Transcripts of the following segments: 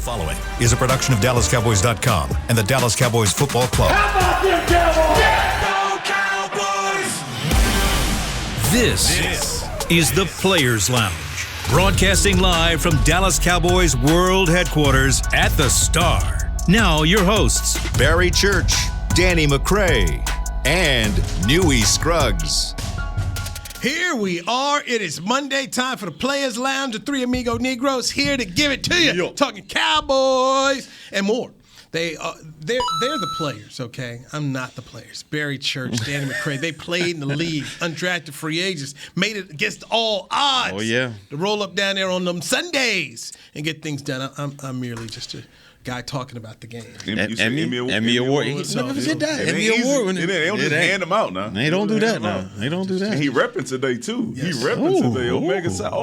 following is a production of DallasCowboys.com and the Dallas Cowboys Football Club. How about them Cowboys? Yeah, go Cowboys! This is the Players Lounge, broadcasting live from Dallas Cowboys World Headquarters at the Star. Now your hosts, Barry Church, Danny McCray, and Newy Scruggs. Here we are. It is Monday, time for the Players Lounge. The three amigo Negroes here to give it to you. Yo. Talking Cowboys and more. They're the players, okay? I'm not the players. Barry Church, Danny McCray, they played in the league, undrafted free agents, made it against all odds. Oh, yeah. To roll up down there on them Sundays and get things done. I'm merely just a guy talking about the game. Emmy Award. He never did that. Emmy Award. They don't just hand them out now. They don't do that now. They don't do that. And he repping today, too. Yes. He repping today. Omega side.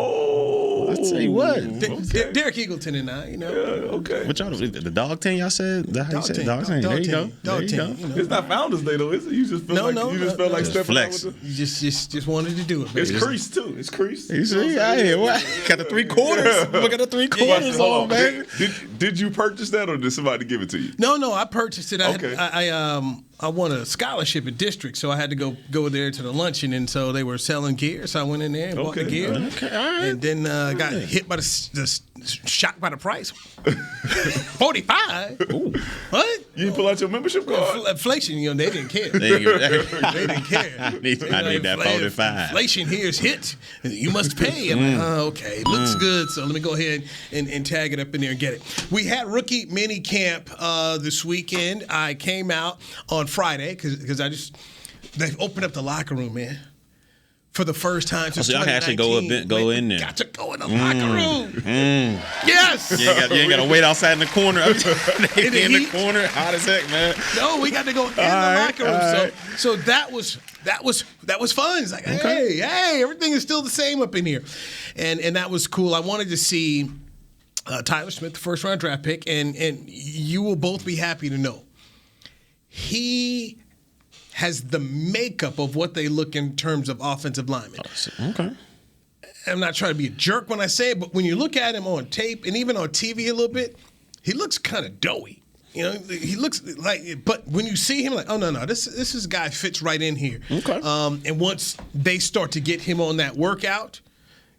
I'll tell you what. Okay. Derek Eagleton and I, you know. Yeah, okay. What y'all, the dog team y'all said? That how you Dog said? team. Dog team. Dog There you go. team. There Dog you team, go. you know. It's not Founders Day, though, is it? You just feel like stepping Flex. out with You just wanted to do it. It's baby. creased, too. It's creased. You see? I hear what? Got the 3/4. Look at the 3/4 on, baby. Did you purchase that or did somebody give it to you? No, I purchased it. Okay. I won a scholarship at District, so I had to go there to the luncheon, and so they were selling gear, so I went in there and bought the gear. Okay, all right. And then got hit by the shocked by the price. 45. Ooh. What? You didn't pull out your membership card? Inflation, they didn't care. They didn't care. I need that 45. Inflation here is hit. You must pay. I'm like, okay, looks good. So let me go ahead and tag it up in there and get it. We had rookie mini camp this weekend. I came out on Friday because they've opened up the locker room, man. For the first time since So y'all can actually go in there. Got to go in the locker room. Yes. You ain't got to wait outside in the corner. They be in the corner, hot as heck, man. No, we got to go in the locker room. So that was fun. It's like, hey, everything is still the same up in here, and that was cool. I wanted to see Tyler Smith, the first round draft pick, and you will both be happy to know he has the makeup of what they look in terms of offensive linemen. Okay. I'm not trying to be a jerk when I say it, but when you look at him on tape and even on TV a little bit, he looks kind of doughy. He looks like, but when you see him, like, oh no, this is guy fits right in here. Okay. And once they start to get him on that workout,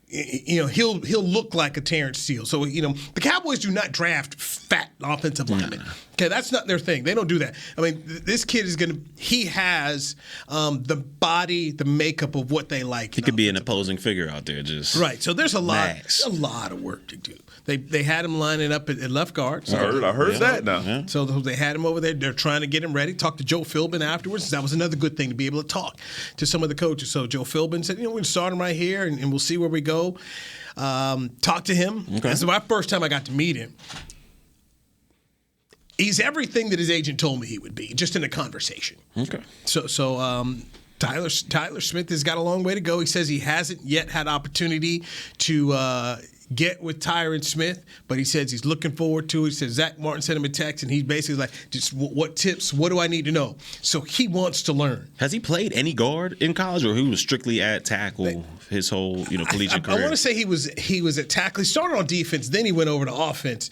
he'll look like a Terrence Steele. So the Cowboys do not draft fat offensive linemen. Okay, that's not their thing. They don't do that. I mean, this kid he has the body, the makeup of what they like. He could be an opposing figure out there, just right. So there's a lot of work to do. They had him lining up at left guard. So I heard that now. Yeah. So they had him over there. They're trying to get him ready. Talked to Joe Philbin afterwards. That was another good thing, to be able to talk to some of the coaches. So Joe Philbin said, we're going to start him right here, and we'll see where we go. Talk to him. Okay. This is my first time I got to meet him. He's everything that his agent told me he would be, just in a conversation. Okay. So Tyler Smith has got a long way to go. He says he hasn't yet had opportunity to get with Tyron Smith, but he says he's looking forward to it. He says Zach Martin sent him a text, and he's basically like, just what tips, what do I need to know? So he wants to learn. Has he played any guard in college, or he was strictly at tackle his whole collegiate career? I want to say he was at tackle. He started on defense, then he went over to offense.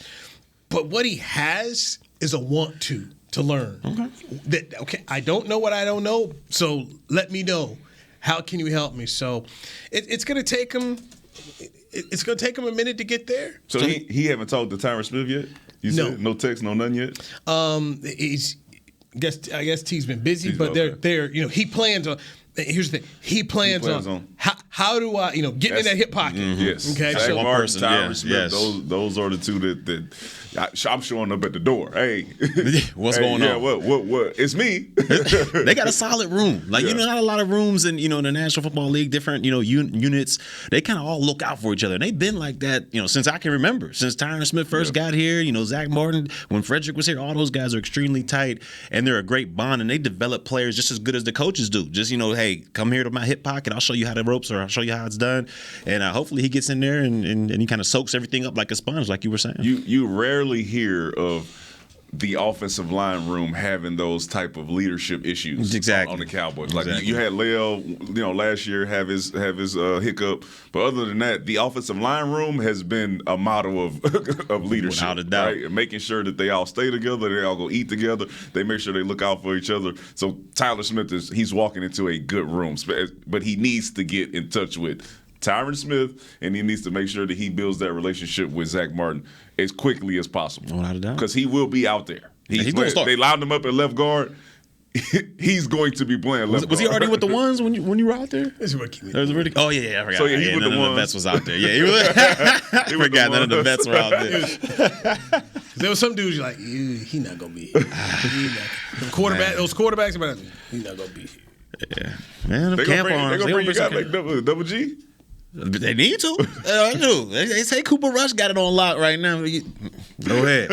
But what he has is a want to learn. Okay. I don't know what I don't know, so let me know. How can you help me? So it's going to take him. It's going to take him a minute to get there. So he haven't talked to Tyron Smith yet? You said no text, no none yet? I guess T's been busy, but they're he plans on. Here's the thing. He plans on how do I get in that hip pocket? Yes. Okay. Zach So Martin, Tyron Smith. Those are the two that I'm showing up at the door. Hey, what's going on? What? It's me. They got a solid room. Like not a lot of rooms in in the National Football League. Different units. They kind of all look out for each other. And they've been like that since I can remember. Since Tyron Smith first got here. Zach Martin, when Frederick was here, all those guys are extremely tight, and they're a great bond. And they develop players just as good as the coaches do. Just hey, come here to my hip pocket. I'll show you how the ropes are. I'll show you how it's done. And hopefully he gets in there and he kind of soaks everything up like a sponge, like you were saying. You rarely hear of the offensive line room having those type of leadership issues on the Cowboys. Like you had Leo, last year have his hiccup, but other than that, the offensive line room has been a model of leadership. Without a doubt. Right? And making sure that they all stay together, they all go eat together, they make sure they look out for each other. So Tyler Smith he's walking into a good room, but he needs to get in touch with Tyron Smith, and he needs to make sure that he builds that relationship with Zach Martin as quickly as possible. Without a doubt. Because he will be out there. He's going to start. They lined him up at left guard. He's going to be playing left guard. Was he already with the ones when you were out there? This is rookie. Oh, yeah, I forgot. So, he was none the of ones. the vets was out there. Yeah, he was. I forgot none of the vets were out there. There was some dudes like, he not going to be here. Those quarterbacks, he's not going to be here. Yeah. Man, They're going to bring you guys like Double G? They need to. They do. They say Cooper Rush got it on lock right now. Go ahead.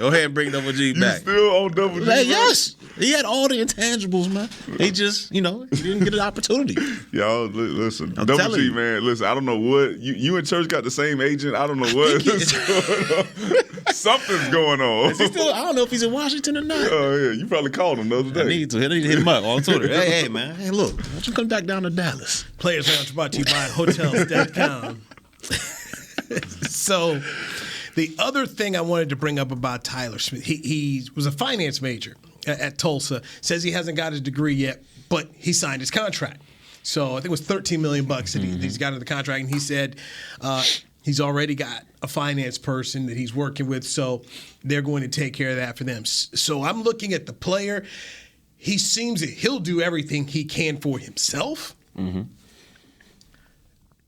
Go ahead and bring Double G back. You still on Double G? Yes. He had all the intangibles, man. He just, he didn't get an opportunity. Y'all, listen. I'm Double telling G, you. man, listen, I don't know what. You and Church got the same agent. I don't know what is going on. Something's going on. Is he still, I don't know if he's in Washington or not. Oh, yeah. You probably called him the other day. I need to hit him up on Twitter. Hey, man. Hey, look. Why don't you come back down to Dallas? Players Lounge brought to you by Hotels.com. So, the other thing I wanted to bring up about Tyler Smith, he was a finance major at Tulsa. Says he hasn't got his degree yet, but he signed his contract. So I think it was $13 million that he's got in the contract, and he said he's already got a finance person that he's working with, so they're going to take care of that for them. So I'm looking at the player. He seems that he'll do everything he can for himself. Mm-hmm.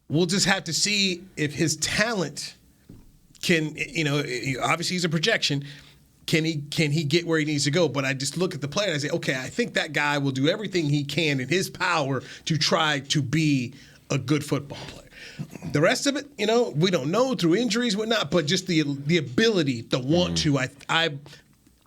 We'll just have to see if his talent can, obviously he's a projection. Can he get where he needs to go? But I just look at the player and I say, okay, I think that guy will do everything he can in his power to try to be a good football player. The rest of it, we don't know through injuries, whatnot, but just the ability, the want to.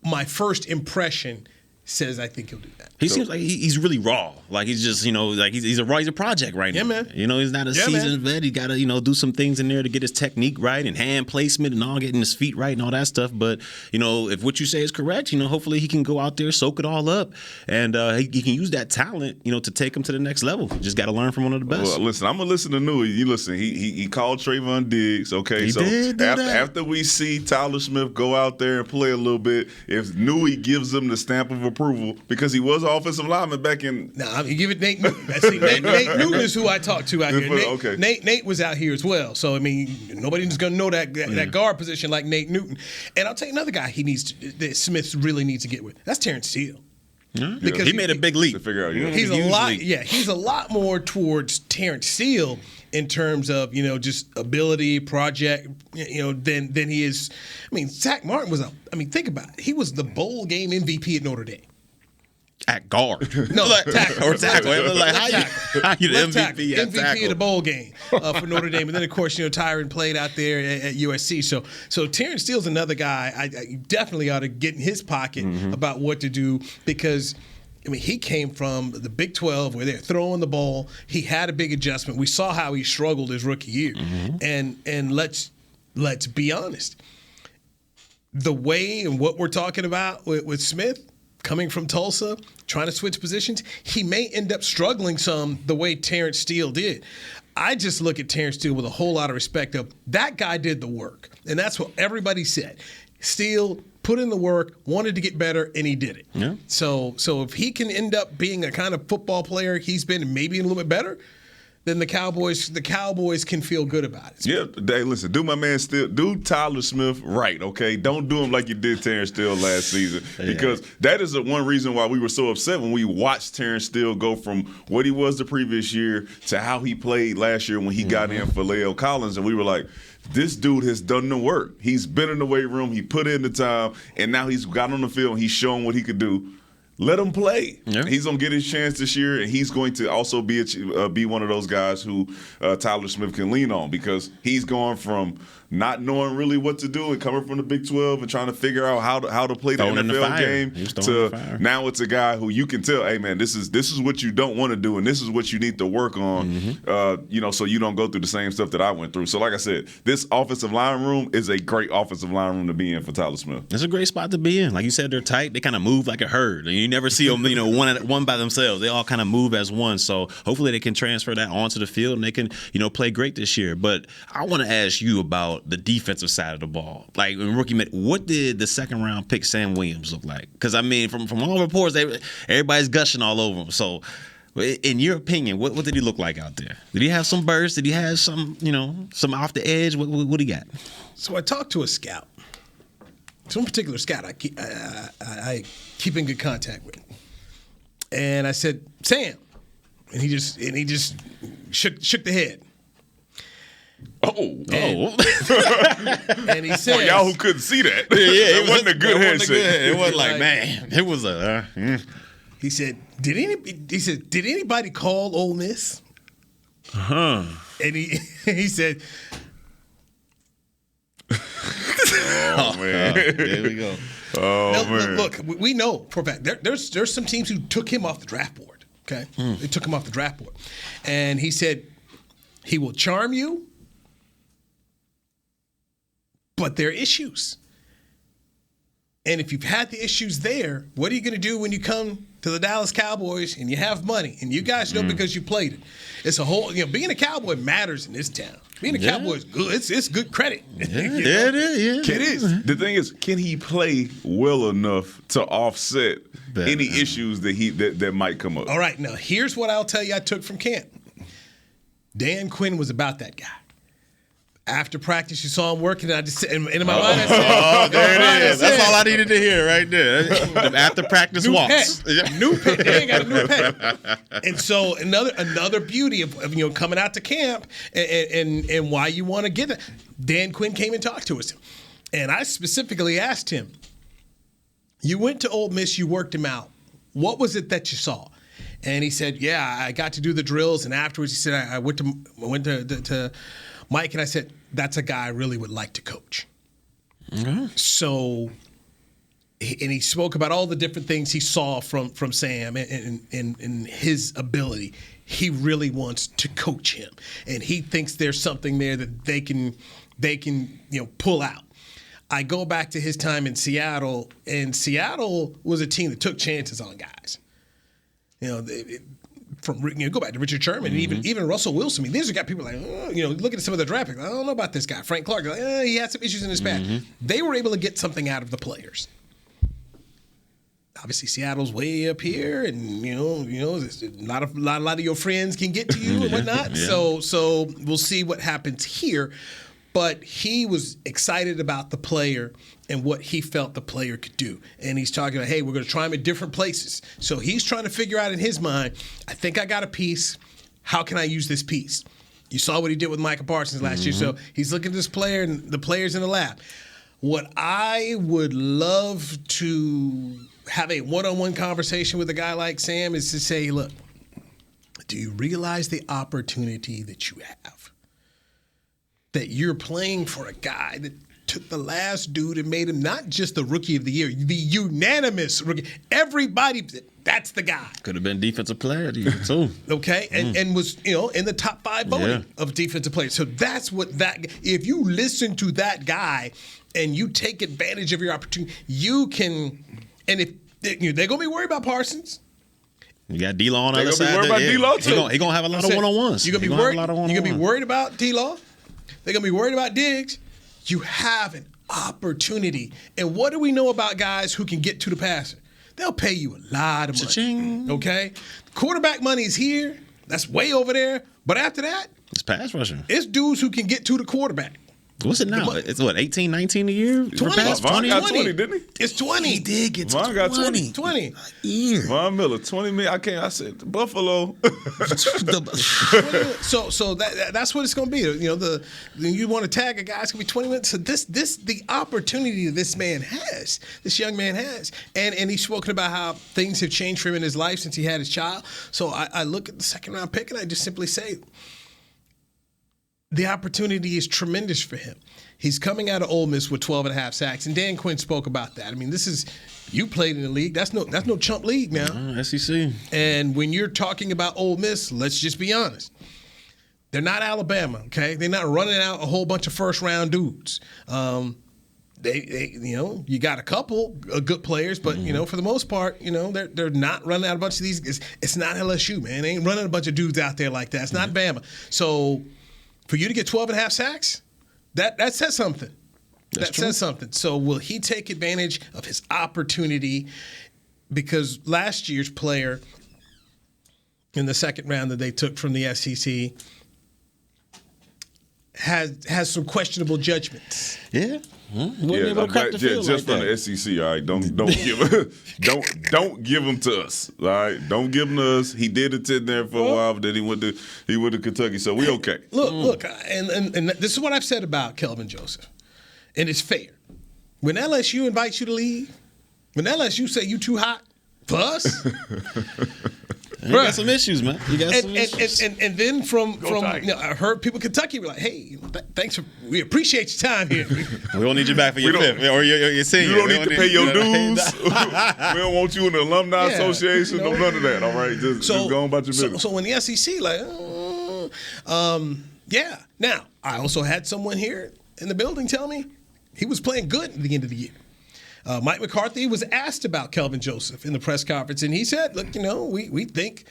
My first impression says I think he'll do that. He seems like he's really raw. Like he's just, he's a project right now. Yeah, man. He's not a seasoned vet. He got to, do some things in there to get his technique right and hand placement and all, getting his feet right and all that stuff. But, if what you say is correct, hopefully he can go out there, soak it all up, and he can use that talent, to take him to the next level. Just got to learn from one of the best. Well, listen, I'm going to listen to Newey. You listen, he called Trayvon Diggs, okay? He did do that. After we see Tyler Smith go out there and play a little bit, if Newey gives him the stamp of approval, because he was an offensive lineman back in. Nah, you give it Nate Newton. See, Nate Newton is who I talked to out here. Okay. Nate was out here as well. So, nobody's going to know that guard position like Nate Newton. And I'll tell you another guy that Smith really needs to get with. That's Terrence Steele. Yeah. Because he made a big leap. To figure out, he's a lot more towards Terrence Steele in terms of, just ability, project, than he is. Zach Martin was think about it. He was the bowl game MVP at Notre Dame. At guard. No, tackle. Or tackle. Like, how you the MVP at MVP tackle? of the bowl game for Notre Dame. And then, of course, Tyron played out there at USC. So Terrence Steele's another guy I definitely ought to get in his pocket about what to do because, he came from the Big 12 where they're throwing the ball. He had a big adjustment. We saw how he struggled his rookie year. And let's be honest. The way and what we're talking about with Smith, coming from Tulsa, trying to switch positions, he may end up struggling some the way Terrence Steele did. I just look at Terrence Steele with a whole lot of respect of that guy did the work. And that's what everybody said. Steele put in the work, wanted to get better, and he did it. Yeah. So if he can end up being a kind of football player he's been, maybe a little bit better, then the Cowboys can feel good about it. Yeah, hey, listen, do my man Steele, do Tyler Smith right, okay? Don't do him like you did Terrence Steele last season because that is the one reason why we were so upset when we watched Terrence Steele go from what he was the previous year to how he played last year when he got in for La'el Collins, and we were like, this dude has done the work. He's been in the weight room, he put in the time, and now he's got on the field and he's shown what he could do. let him play. Yeah. He's going to get his chance this year, and he's going to also be one of those guys who Tyler Smith can lean on, because he's going from not knowing really what to do and coming from the Big 12 and trying to figure out how to play the NFL game to now it's a guy who you can tell, hey man, this is what you don't want to do and this is what you need to work on, so you don't go through the same stuff that I went through. So like I said, this offensive line room is a great offensive line room to be in for Tyler Smith. It's a great spot to be in. Like you said, they're tight. They kind of move like a herd. And you never see them, one by themselves. They all kind of move as one. So hopefully they can transfer that onto the field and they can, play great this year. But I want to ask you about the defensive side of the ball. Like in rookie, what did the second round pick Sam Williams look like? Because I mean, from all reports, everybody's gushing all over him. So, in your opinion, what did he look like out there? Did he have some bursts? Did he have some, some off the edge? What he got? So I talked to a scout. Some particular scout I keep in good contact with, and I said, Sam, and he just shook the head. And he said, y'all who couldn't see that, it wasn't a good handshake. It wasn't like, man, it was a. He said, did anybody call Ole Miss? And he said, oh man, there we go. Man. Look, we know for a fact there's some teams who took him off the draft board. Okay, they took him off the draft board, and he said he will charm you, but there are issues. And if you've had the issues there, what are you going to do when you come to the Dallas Cowboys and you have money? And you guys know because you played it. It's a whole, being a Cowboy matters in this town. Being a Cowboy is good. It's good credit. Yeah, it is. It is. The thing is, can he play well enough to offset any issues that might come up? All right, now here's what I'll tell you I took from camp. Dan Quinn was about that guy. After practice, you saw him working, and I just in my mind, I said, "Oh, there it is. That's all I needed to hear right there." The after practice walks, new pet. They ain't got a new pet. And so another beauty of coming out to camp and why you want to get it. Dan Quinn came and talked to us, and I specifically asked him, "You went to Ole Miss, you worked him out. What was it that you saw?" And he said, "Yeah, I got to do the drills, and afterwards, he said I went to Mike, and I said, that's a guy I really would like to coach." Mm-hmm. So, and he spoke about all the different things he saw from Sam and his ability. He really wants to coach him, and he thinks there's something there that they can pull out. I go back to his time in Seattle, and Seattle was a team that took chances on guys. Go back to Richard Sherman and even Russell Wilson. I mean, these are got people like, look at some of the draft picks. I don't know about this guy. Frank Clark, he had some issues in his past. They were able to get something out of the players. Obviously, Seattle's way up here, and not a lot of your friends can get to you and whatnot. Yeah. So we'll see what happens here. But he was excited about the player and what he felt the player could do. And he's talking about, hey, we're going to try him in different places. So he's trying to figure out in his mind, I think I got a piece. How can I use this piece? You saw what he did with Micah Parsons last year. So he's looking at this player and the players in the lab. What I would love to have a one-on-one conversation with a guy like Sam is to say, look, do you realize the opportunity that you have? That you're playing for a guy that took the last dude and made him not just the rookie of the year, the unanimous rookie. Everybody, that's the guy. Could have been defensive player of the year too. Okay, and was in the top 5 voting of defensive players. So that's what if you listen to that guy and you take advantage of your opportunity, you can. And if they're gonna be worried about Parsons. You got D-Law on the other side. They're gonna be worried about D-Law too. He's gonna have a lot of one-on-ones. You're gonna be worried about D-Law. They're going to be worried about Diggs. You have an opportunity. And what do we know about guys who can get to the passer? They'll pay you a lot of money. Cha-ching. Okay? Quarterback money is here. That's way over there. But after that, it's pass rushing. It's dudes who can get to the quarterback. What's it now? It's what, 18, 19 a year? 20. Vaughn got 20, didn't he? It's 20. He did get Vaughn got 20. 20. A year. Von Miller, 20 million. I said Buffalo. So that's what it's going to be. You know, you want to tag a guy, it's going to be 20 minutes. So the opportunity this young man has, and he's spoken about how things have changed for him in his life since he had his child. So I look at the second round pick and I just simply say, the opportunity is tremendous for him. He's coming out of Ole Miss with 12.5 sacks, and Dan Quinn spoke about that. I mean, you played in the league. That's no chump league now. SEC. And when you're talking about Ole Miss, let's just be honest. They're not Alabama, okay? They're not running out a whole bunch of first-round dudes. They you got a couple good players, but for the most part, they're not running out a bunch of these. It's not LSU, man. They ain't running a bunch of dudes out there like that. It's not Bama. So for you to get 12.5 sacks, that says something. That says something. So will he take advantage of his opportunity? Because last year's player in the second round that they took from the SEC has some questionable judgments. Yeah. Just from the SEC, all right. Don't give them to us, all right. Don't give them to us. He did attend there for a while, but then he went to Kentucky, so we okay. Look, and this is what I've said about Kelvin Joseph, and it's fair. When LSU invites you to leave, when LSU say you too hot for us. You got some issues, man. You got some issues. And then from I heard people in Kentucky were like, hey, we appreciate your time here. We don't need you back for your fifth or your senior. You don't need to pay your dues. We don't want you in the alumni association. No, none of that. All right, just go on about your business. So when the SEC Now I also had someone here in the building tell me he was playing good at the end of the year. Mike McCarthy was asked about Kelvin Joseph in the press conference, and he said, look, we think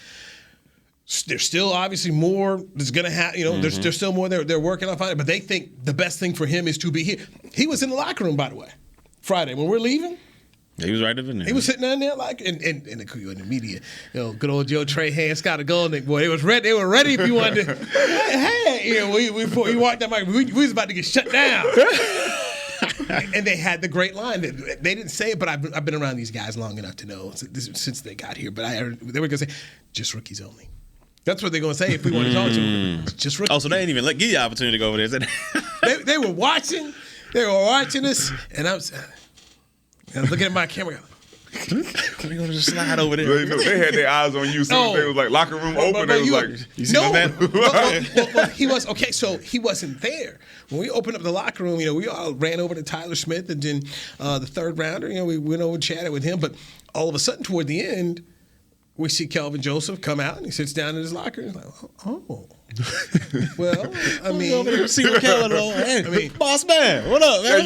there's still obviously more that's going to happen. There's still more they're working on finding, but they think the best thing for him is to be here. He was in the locker room, by the way, Friday. When we're leaving, he was right up in there. He was sitting down there like, in the media, good old Joe Trahan, Scott Golden, boy, they were ready if you wanted to. Hey, we walked that mic, we was about to get shut down. And they had the great line. They didn't say it, but I've been around these guys long enough to know since they got here. But they were going to say, just rookies only. That's what they're going to say if we want to talk to them. Just rookies. Oh, so they didn't even give you the opportunity to go over there. They were watching. They were watching us, and I was looking at my camera. We're going to just slide over there. They had their eyes on you. So they was like locker room open. They was like, you see my man? Well, he was okay. So he wasn't there when we opened up the locker room. We all ran over to Tyler Smith, and then the third rounder. We went over and chatted with him. But all of a sudden, toward the end, we see Kelvin Joseph come out, and he sits down in his locker. And he's like, oh. Well, I mean, over there see what Kelvin boss man, what up, man?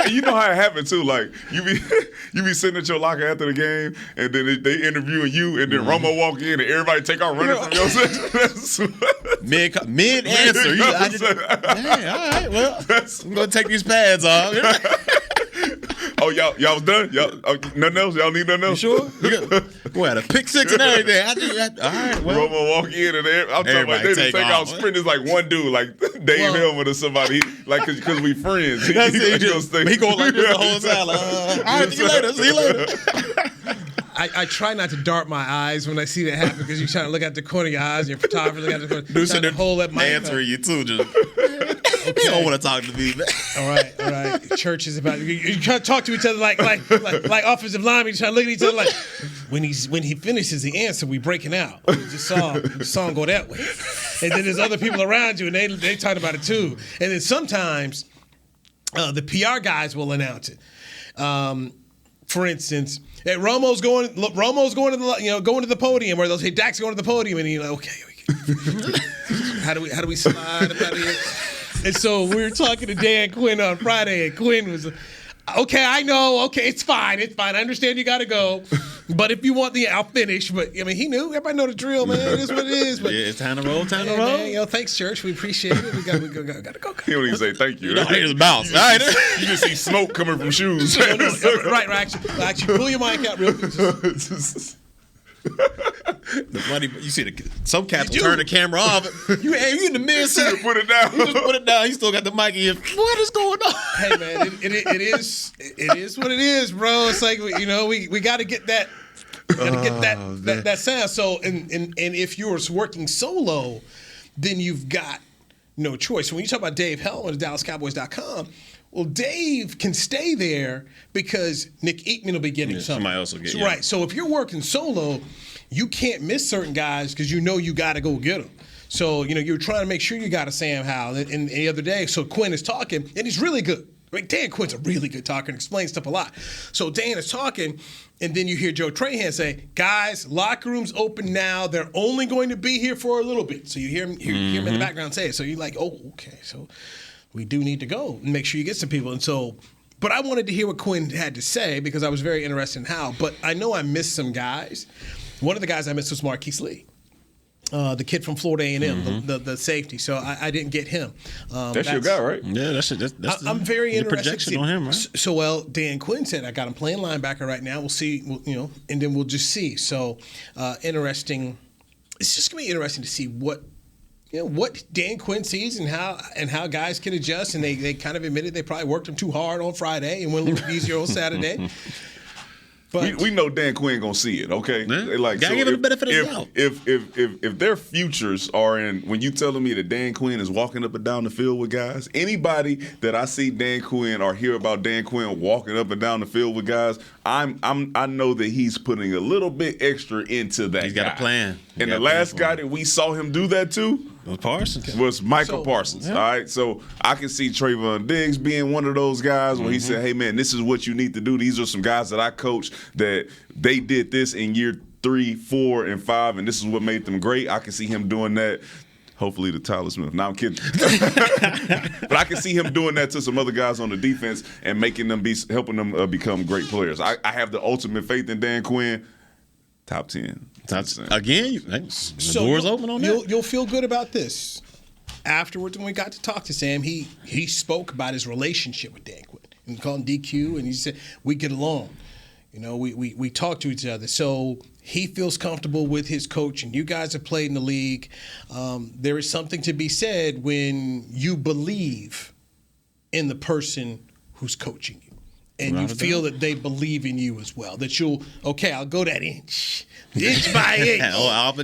You know how it happened too. Like you be sitting at your locker after the game, and then they interviewing you, and then Romo walk in, and everybody take off running from your section. Mid answer. All right, well, I'm gonna take these pads off. Oh, y'all was done? Nothing else? Y'all need nothing else? You sure? We had a pick six and everything. All right, well. Romo walk in and I'm talking about they take off sprint. It's like one dude, like Dave Helmet or somebody, like because we friends. He go like this the whole time. All right, see you later. I try not to dart my eyes when I see that happen because you're trying to look at the corner of your eyes and your photographer look at the corner. Dude, trying to hold that mic answering you too. Just okay. You don't want to talk to me, man. All right. Church is about you try to talk to each other like offensive linemen. You try to look at each other like when he finishes the answer, we breaking out. You just saw him go that way, and then there's other people around you and they talk about it too. And then sometimes the PR guys will announce it. For instance, hey, Romo's going to the going to the podium, or they'll say Dak's going to the podium, and you're like, okay, how do we slide up out of here? And so we were talking to Dan Quinn on Friday, and Quinn was, okay, I know, okay, it's fine. I understand you got to go, but if you want I'll finish. But I mean, he knew. Everybody know the drill, man. It is what it is. But yeah, it's time to roll. Man, thanks, church. We appreciate it. We got to go. He don't even say thank you. He just bounce. All right. You just see smoke coming from shoes. Right. Actually, pull your mic out real quick. The funny, you see some cats will turn the camera off. You in the mid set. Put it down. You just put it down. You still got the mic in your. What is going on? Hey man, it is what it is, bro. It's like we got to get that. That sound. So and if you're working solo, then you've got no choice. When you talk about Dave Hellman at DallasCowboys.com, well, Dave can stay there because Nick Eatman will be getting something. Somebody else will get Right. So if you're working solo, you can't miss certain guys because you got to go get them. So you're trying to make sure you got a Sam Howell. And the other day, so Quinn is talking, and he's really good. Right? Dan Quinn's a really good talker and explains stuff a lot. So Dan is talking, and then you hear Joe Trahan say, guys, locker room's open now. They're only going to be here for a little bit. So you hear him in the background say it. So you're like, oh, okay. So we do need to go and make sure you get some people. And so, but I wanted to hear what Quinn had to say because I was very interested in how. But I know I missed some guys. One of the guys I missed was Marquise Lee. The kid from Florida A&M, the safety. So I didn't get him. That's your guy, right? Yeah, that's I'm very interested. Projection on him, right? So Dan Quinn said, I got him playing linebacker right now. We'll see, and then we'll just see. So interesting. It's just gonna be interesting to see what Dan Quinn sees and how guys can adjust. And they kind of admitted they probably worked him too hard on Friday and went a little easier on Saturday. But we know Dan Quinn gonna see it, okay? Yeah. Like, gotta give him the benefit of the doubt. If their futures are in, when you telling me that Dan Quinn is walking up and down the field with guys, anybody that I see Dan Quinn or hear about Dan Quinn walking up and down the field with guys, I know that he's putting a little bit extra into that. He's got a plan. And the last guy that we saw him do that to was Michael Parsons. Yeah. All right, so I can see Trayvon Diggs being one of those guys where he said, "Hey man, this is what you need to do. These are some guys that I coached that they did this in year 3, 4, and 5, and this is what made them great." I can see him doing that. Hopefully to Tyler Smith. No, I'm kidding. But I can see him doing that to some other guys on the defense and making them helping them become great players. I have the ultimate faith in Dan Quinn. Top 10. Again, the door's open on that. You'll feel good about this. Afterwards, when we got to talk to Sam, he spoke about his relationship with Dan Quinn. We called him DQ, and he said, we get along. We talk to each other. So he feels comfortable with his coach, and you guys have played in the league. There is something to be said when you believe in the person who's coaching you. And you feel that they believe in you as well. That I'll go that inch by inch.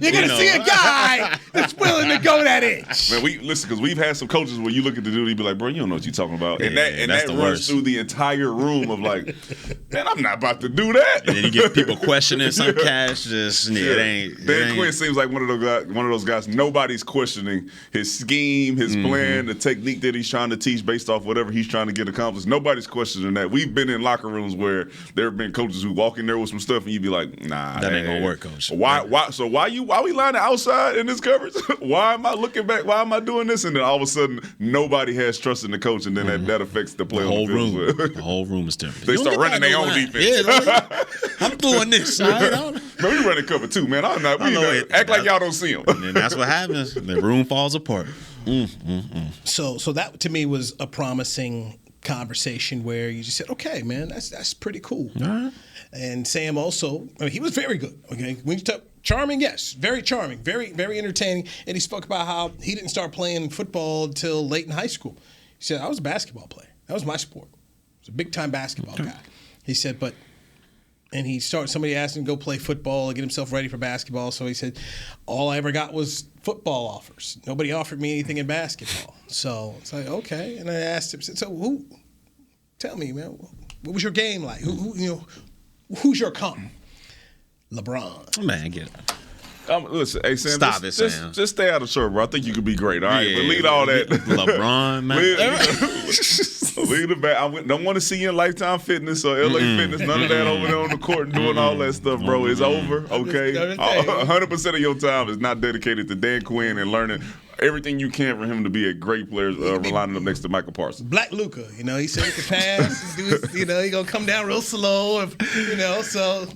You're going to see a guy that's willing to go that inch. Man, because we've had some coaches where you look at the dude, he'd be like, bro, you don't know what you're talking about. And that runs through the entire room of like, man, I'm not about to do that. And then you get people questioning some cash. It ain't. Dan Quinn seems like one of those guys. Nobody's questioning his scheme, his plan, the technique that he's trying to teach based off whatever he's trying to get accomplished. Nobody's questioning that. We've been in locker rooms where there have been coaches who walk in there with some stuff and you'd be like, nah, that ain't gonna work, coach. Why we lining outside in this coverage? Why am I looking back? Why am I doing this? And then all of a sudden nobody has trust in the coach, and then that affects the play. The whole room is different. They start running their own defense. Yeah, I'm doing this. Man, we running cover 2, man. I'm not. Act like y'all don't see them. And that's what happens. The room falls apart. So that to me was a promising conversation where you just said, okay, man, that's pretty cool. All right. And Sam also, he was very good. Okay, when you talk charming, yes, very charming, very, very entertaining. And he spoke about how he didn't start playing football until late in high school. He said, I was a basketball player. That was my sport. I was a big time basketball guy. He said, somebody asked him to go play football and get himself ready for basketball. So he said, all I ever got was football offers. Nobody offered me anything in basketball. So it's like, okay. And I asked him, so tell me, man, what was your game like? Who's your comp? LeBron. Man, get it. Listen, hey Sam, stop it, Sam. Just stay out of trouble, bro. I think you could be great. All right, but lead all that. LeBron, man. Lead it back. I don't want to see you in Lifetime Fitness or LA Fitness. None of that over there on the court and doing all that stuff, bro. It's over. Okay, 100% of your time is not dedicated to Dan Quinn and learning everything you can for him to be a great player, lining up next to Michael Parsons. Black Luka, he said he could pass. He gonna come down real slow, so.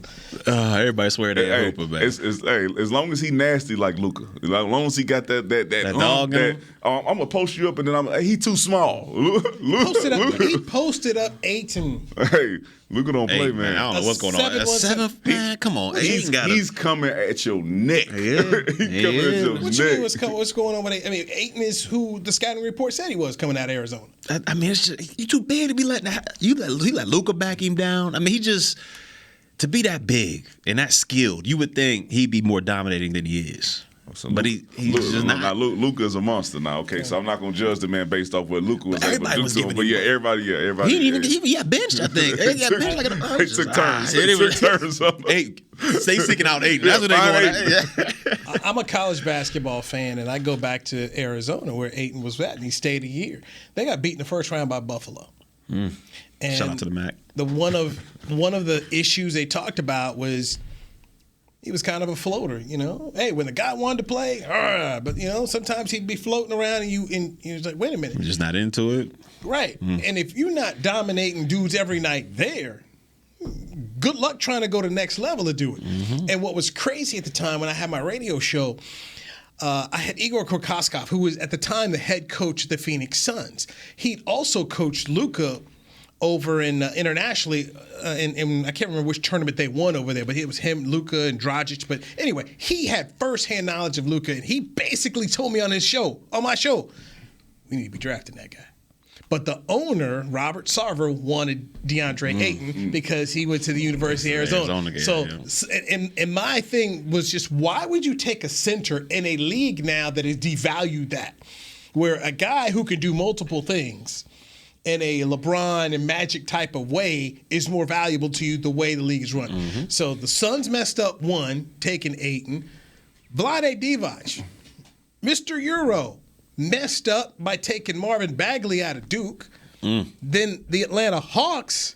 Everybody swear they're a hooper, man. As long as he nasty like Luka, as long as he got that dog in him. I'm gonna post you up, and then he too small. He posted up Ayton. Hey, Luka don't play, man. I don't know what's going on. A seventh, man. Come on, he's coming at your neck. Yeah, he's coming at your What neck. you mean? What's going on with Ayton? I mean, Ayton is who the scouting report said he was coming out of Arizona. I mean, it's just, you too big to be letting he let Luka back him down. I mean, he just to be that big and that skilled, you would think he'd be more dominating than he is. So but he's just not. Luka is a monster now. Okay, so I'm not gonna judge the man based off what Luka was able to do to him. But everybody. He didn't even. He got benched, I think. He got benched like They took turns. They took turns. Stay seeking out 8. That's what they going. I'm a college basketball fan, and I go back to Arizona where Ayton was at, and he stayed a year. They got beat in the first round by Buffalo. And shout out to the Mac. One of the issues they talked about was he was kind of a floater, you know. Hey, when the guy wanted to play, but you know, sometimes he'd be floating around, and you're like, wait a minute, you're just not into it, right? And if you're not dominating dudes every night there, good luck trying to go to the next level to do it. And what was crazy at the time when I had my radio show, I had Igor Kokoskov, who was at the time the head coach of the Phoenix Suns. He'd also coached Luka over in internationally, and I can't remember which tournament they won over there, but it was him, Luka, and Dragic. But anyway, he had firsthand knowledge of Luka, and he basically told me on my show, we need to be drafting that guy. But the owner, Robert Sarver, wanted DeAndre Ayton because he went to the University of Arizona. And my thing was just, why would you take a center in a league now that has devalued that, where a guy who can do multiple things in a LeBron and Magic type of way is more valuable to you the way the league is run. So the Suns messed up one, taking Ayton. Vlade Divac, Mr. Euro, messed up by taking Marvin Bagley out of Duke. Then the Atlanta Hawks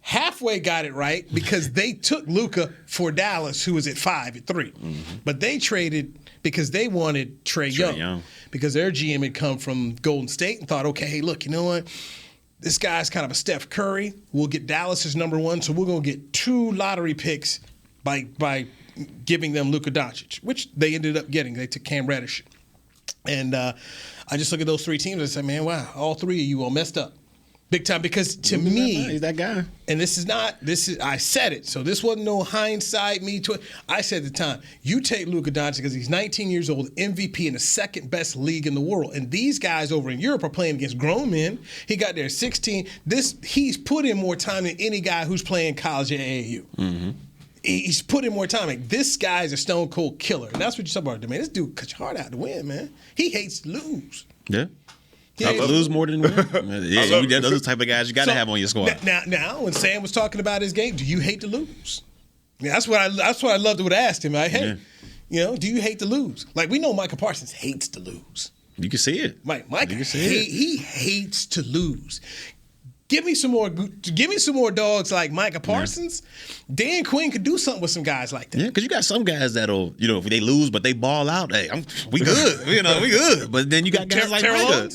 halfway got it right because they took Luka for Dallas, who was at 3. But they traded because they wanted Trae Young because their GM had come from Golden State and thought, okay, hey, look, you know what? This guy's kind of a Steph Curry. We'll get Dallas as number 1, so we're going to get 2 lottery picks by giving them Luka Doncic, which they ended up getting. They took Cam Reddish. And I just look at those 3 teams and say, man, wow, all 3 of you all messed up. Big time, because to me, he's that guy. And I said it, so this wasn't no hindsight, I said at the time, you take Luka Doncic because he's 19 years old, MVP in the second best league in the world. And these guys over in Europe are playing against grown men. He got there at 16. He's put in more time than any guy who's playing college at AAU. He's put in more time. Like, this guy's a stone cold killer. And that's what you're talking about, man. This dude cuts your heart out to win, man. He hates to lose. Yeah. I lose more than win. Yeah, those type of guys you got to have on your squad. Now, when Sam was talking about his game, do you hate to lose? Yeah, that's what I loved to ask him. Hey, do you hate to lose? Like, we know Micah Parsons hates to lose. You can see it. Mike, he hates to lose. Give me some more dogs like Micah Parsons. Dan Quinn could do something with some guys like that. Yeah, because you got some guys that'll, if they lose but they ball out, hey, we good. We good. But then you got guys like Micah.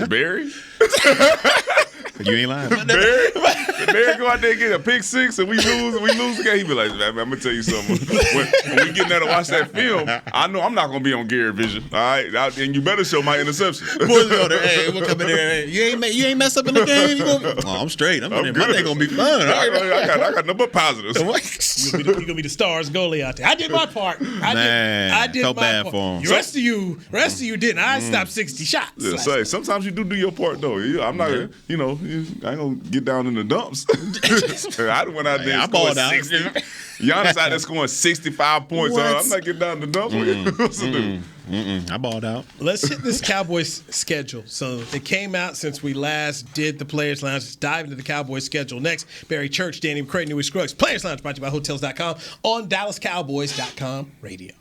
Barry? You ain't lying. Barry go out there and get a pick 6 and we lose the game. He be like, man, I'm gonna tell you something. When we get there to watch that film, I know I'm not gonna be on Gary Vision. All right, and you better show my interception. Boys go there, hey, we'll come in there. Hey, you ain't mess up in the game. I'm straight. I'm good. My day gonna be fun. I got no but positives. You're gonna be the Stars goalie out there. I did my part. I did felt my bad part. for him. The rest of you didn't. I stopped 60 shots. Yeah, say sometimes you do your part though. I'm not, I ain't gonna get down in the dumps. I went out there and scored 60. Giannis out there scoring 65 points. I'm not getting down in the dumps. What's to do? I balled out. Let's hit this Cowboys schedule. So it came out since we last did the Players Lounge. Let's dive into the Cowboys schedule next. Barry Church, Danny McCray, Newy Scruggs. Players Lounge brought to you by Hotels.com on DallasCowboys.com radio.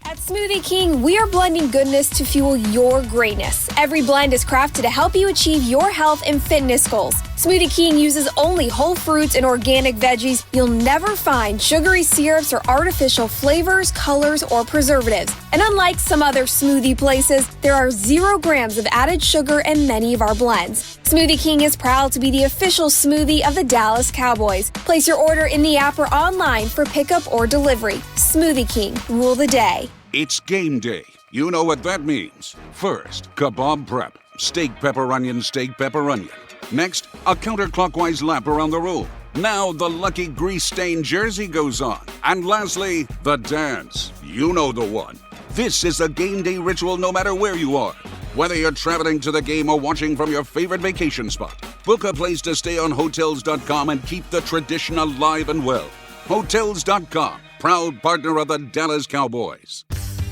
At Smoothie King, we are blending goodness to fuel your greatness. Every blend is crafted to help you achieve your health and fitness goals. Smoothie King uses only whole fruits and organic veggies. You'll never find sugary syrups or artificial flavors, colors, or preservatives. And unlike some other smoothie places, there are 0 grams of added sugar in many of our blends. Smoothie King is proud to be the official smoothie of the Dallas Cowboys. Place your order in the app or online for pickup or delivery. Smoothie King, rule the day. It's game day. You know what that means. First, kebab prep. Steak, pepper, onion, steak, pepper, onion. Next, a counterclockwise lap around the room. Now the lucky grease-stained jersey goes on. And lastly, the dance. You know the one. This is a game day ritual no matter where you are. Whether you're traveling to the game or watching from your favorite vacation spot, book a place to stay on Hotels.com and keep the tradition alive and well. Hotels.com, proud partner of the Dallas Cowboys.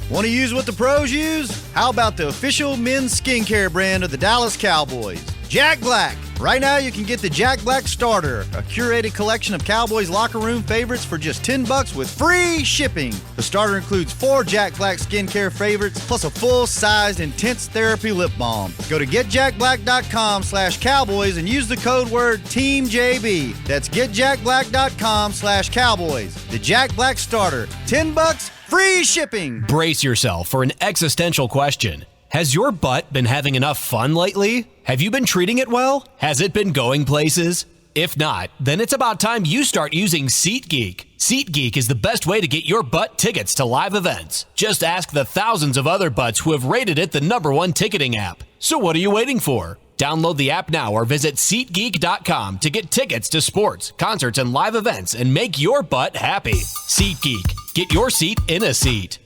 Want to use what the pros use? How about the official men's skincare brand of the Dallas Cowboys, Jack Black? Right now, you can get the Jack Black Starter, a curated collection of Cowboys locker room favorites for just $10 with free shipping. The starter includes 4 Jack Black skincare favorites, plus a full-sized intense therapy lip balm. Go to getjackblack.com/Cowboys and use the code word TEAMJB. That's getjackblack.com/Cowboys. The Jack Black Starter, $10, free shipping. Brace yourself for an existential question. Has your butt been having enough fun lately? Have you been treating it well? Has it been going places? If not, then it's about time you start using SeatGeek. SeatGeek is the best way to get your butt tickets to live events. Just ask the thousands of other butts who have rated it the #1 ticketing app. So what are you waiting for? Download the app now or visit SeatGeek.com to get tickets to sports, concerts, and live events and make your butt happy. SeatGeek. Get your seat in a seat.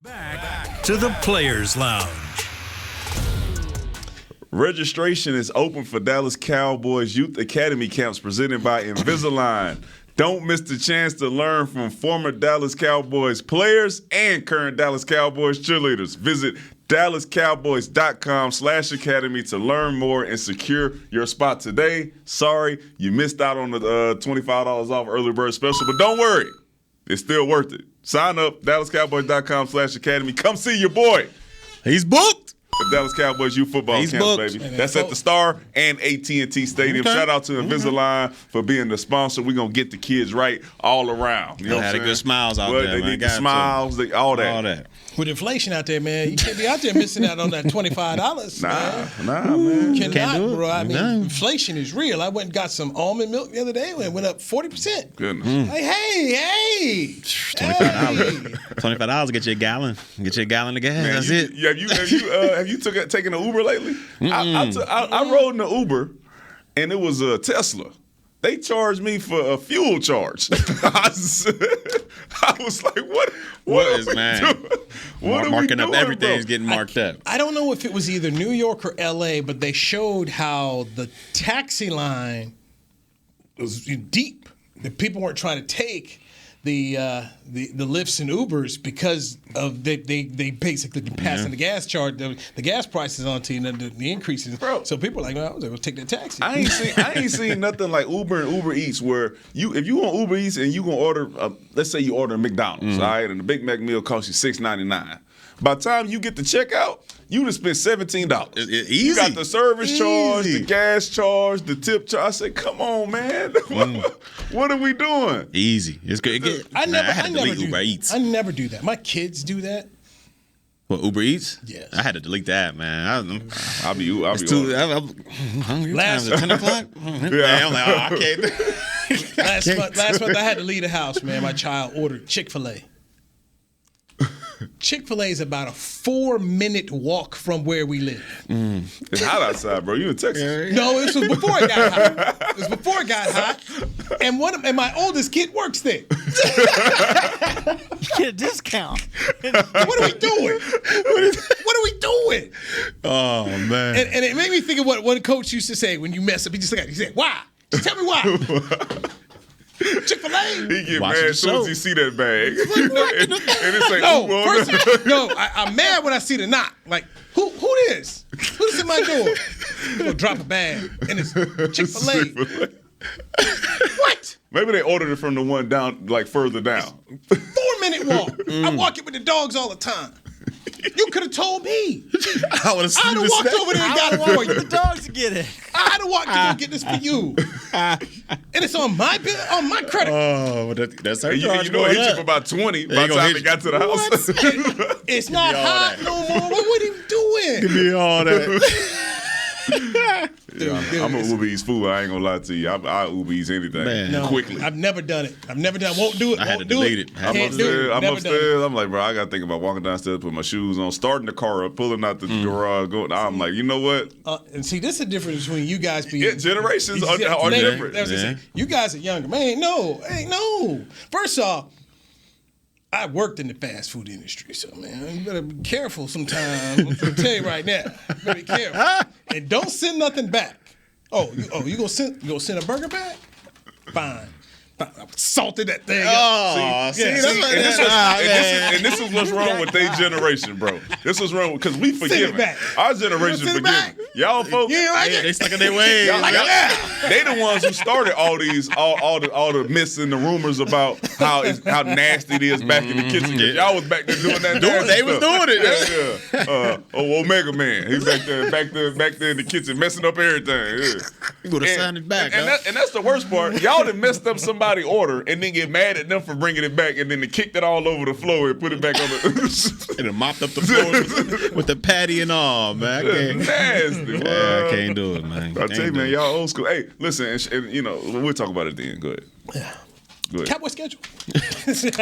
Back to the Players Lounge. Registration is open for Dallas Cowboys Youth Academy camps presented by Invisalign. Don't miss the chance to learn from former Dallas Cowboys players and current Dallas Cowboys cheerleaders. Visit DallasCowboys.com/academy to learn more and secure your spot today. Sorry, you missed out on the $25 off early bird special, but don't worry. It's still worth it. Sign up, DallasCowboys.com/academy. Come see your boy. He's booked. The Dallas Cowboys youth football camp, baby. That's at the Star and AT&T Stadium. Okay. Shout out to Invisalign for being the sponsor. We're going to get the kids right all around. You know what I'm saying? Good smiles out Well, there, they man. need the smiles, all that. With inflation out there, man, you can't be out there missing out on that $25. Nah, You man. cannot, do it. bro. I mean, No. inflation is real. I went and got some almond milk the other day and it went up 40%. Goodness. Like, hey. $25. $25 to get you a gallon. Get you a gallon of gas. Man, That's it. Have you taken an Uber lately? I rode in an Uber, and it was a Tesla. They charged me for a fuel charge. I was like, what is, man? doing? What are we Marking up doing, everything's bro? getting marked up. I don't know if it was either New York or LA, but they showed how the taxi line was deep. The people weren't trying to take the Lyfts and Ubers because of they basically been passing the gas charge, the gas prices on to you, and the increases. Bro. So people are like, well, I was able to take that taxi. I ain't seen nothing like Uber and Uber Eats where if you on Uber Eats and you gonna order, let's say you order a McDonald's, all right, and the Big Mac meal costs you $6.99. By the time you get the checkout, you just spent $17. Easy. You got the service charge, Easy. the gas charge, the tip charge. I said, come on, man. What are we doing? Easy. It's good. I had to delete Uber Eats. I never do that. My kids do that. What, Uber Eats? Yes. I had to delete that, man. I'll be I'm hungry. Last- Time's at 10 o'clock. Yeah. I'm like, I can't. Last month I had to leave the house, man. My child ordered Chick-fil-A. Chick-fil-A is about a 4-minute walk from where we live. It's hot outside, bro. You in Texas? No, this was before it got hot. And my oldest kid works there. Get a discount. What are we doing? What are we doing? Oh, man. And it made me think of what a coach used to say when you mess up. He just look at you, he said, "Why? Just tell me why." Chick-fil-A. He get Watch mad the as soon show. as he see that bag. and it's like, No, ooh, I'm mad when I see the knock. Like, who this? Who's in my door? I'm gonna drop a bag and it's Chick-fil-A. What? Maybe they ordered it from the one down, like further down. 4-minute walk. I walk it with the dogs all the time. You could have told me. I would have I'd have walked over there and got it for you. The dogs to get it. I'd have walked to go get this for you. And it's on my bill, on my credit. Oh, that's her You charge know, it hit you going for up. about 20 by They the gonna time hit it got to the house. It's not all hot that. no more. What are you doing? Give me all that. I'm an Uber Eats fool. I ain't gonna lie to you. I Uber Eats anything Man. quickly. I've never done it. Won't do it. I had Won't to do delete it. it. I'm Can't do upstairs. it. I'm Never done it. upstairs. I'm like, bro, I got to think about walking downstairs, put my shoes on, starting the car up, pulling out the garage, going. I'm like, you know what? And see, this is the difference between you guys being Yeah, generations are Thank you. different. That's what I Yeah. said. You guys are younger. Man, ain't no. First off, I worked in the fast food industry, so man, you better be careful sometimes. I'm gonna tell you right now. You better be careful. And don't send nothing back. You gonna send a burger back? Fine. I salted that thing up. Oh, see, Yeah, that's what And this is what's wrong with their generation, bro. This was wrong because we forgive back. Our generation Send it back. forgive. Y'all folks, Yeah, right Yeah, there. they stuck in their ways. they the ones who started all the myths and the rumors about how nasty it is back in the kitchen. 'Cause y'all was back there doing that. nasty They was stuff. doing it. Yeah. Omega Man, he back there in the kitchen messing up everything. Yeah. You would have signed it back. And that's the worst part. Y'all done messed up somebody's order and then get mad at them for bringing it back and then they kicked it all over the floor and put it back on the. And mopped up the floor with the patty and all, man. I can't. Nasty. Yeah, I can't do it, man. I tell you, man, y'all old school. Hey, listen, and you know, we'll talk about it then. Go ahead. Go ahead. Cowboy schedule.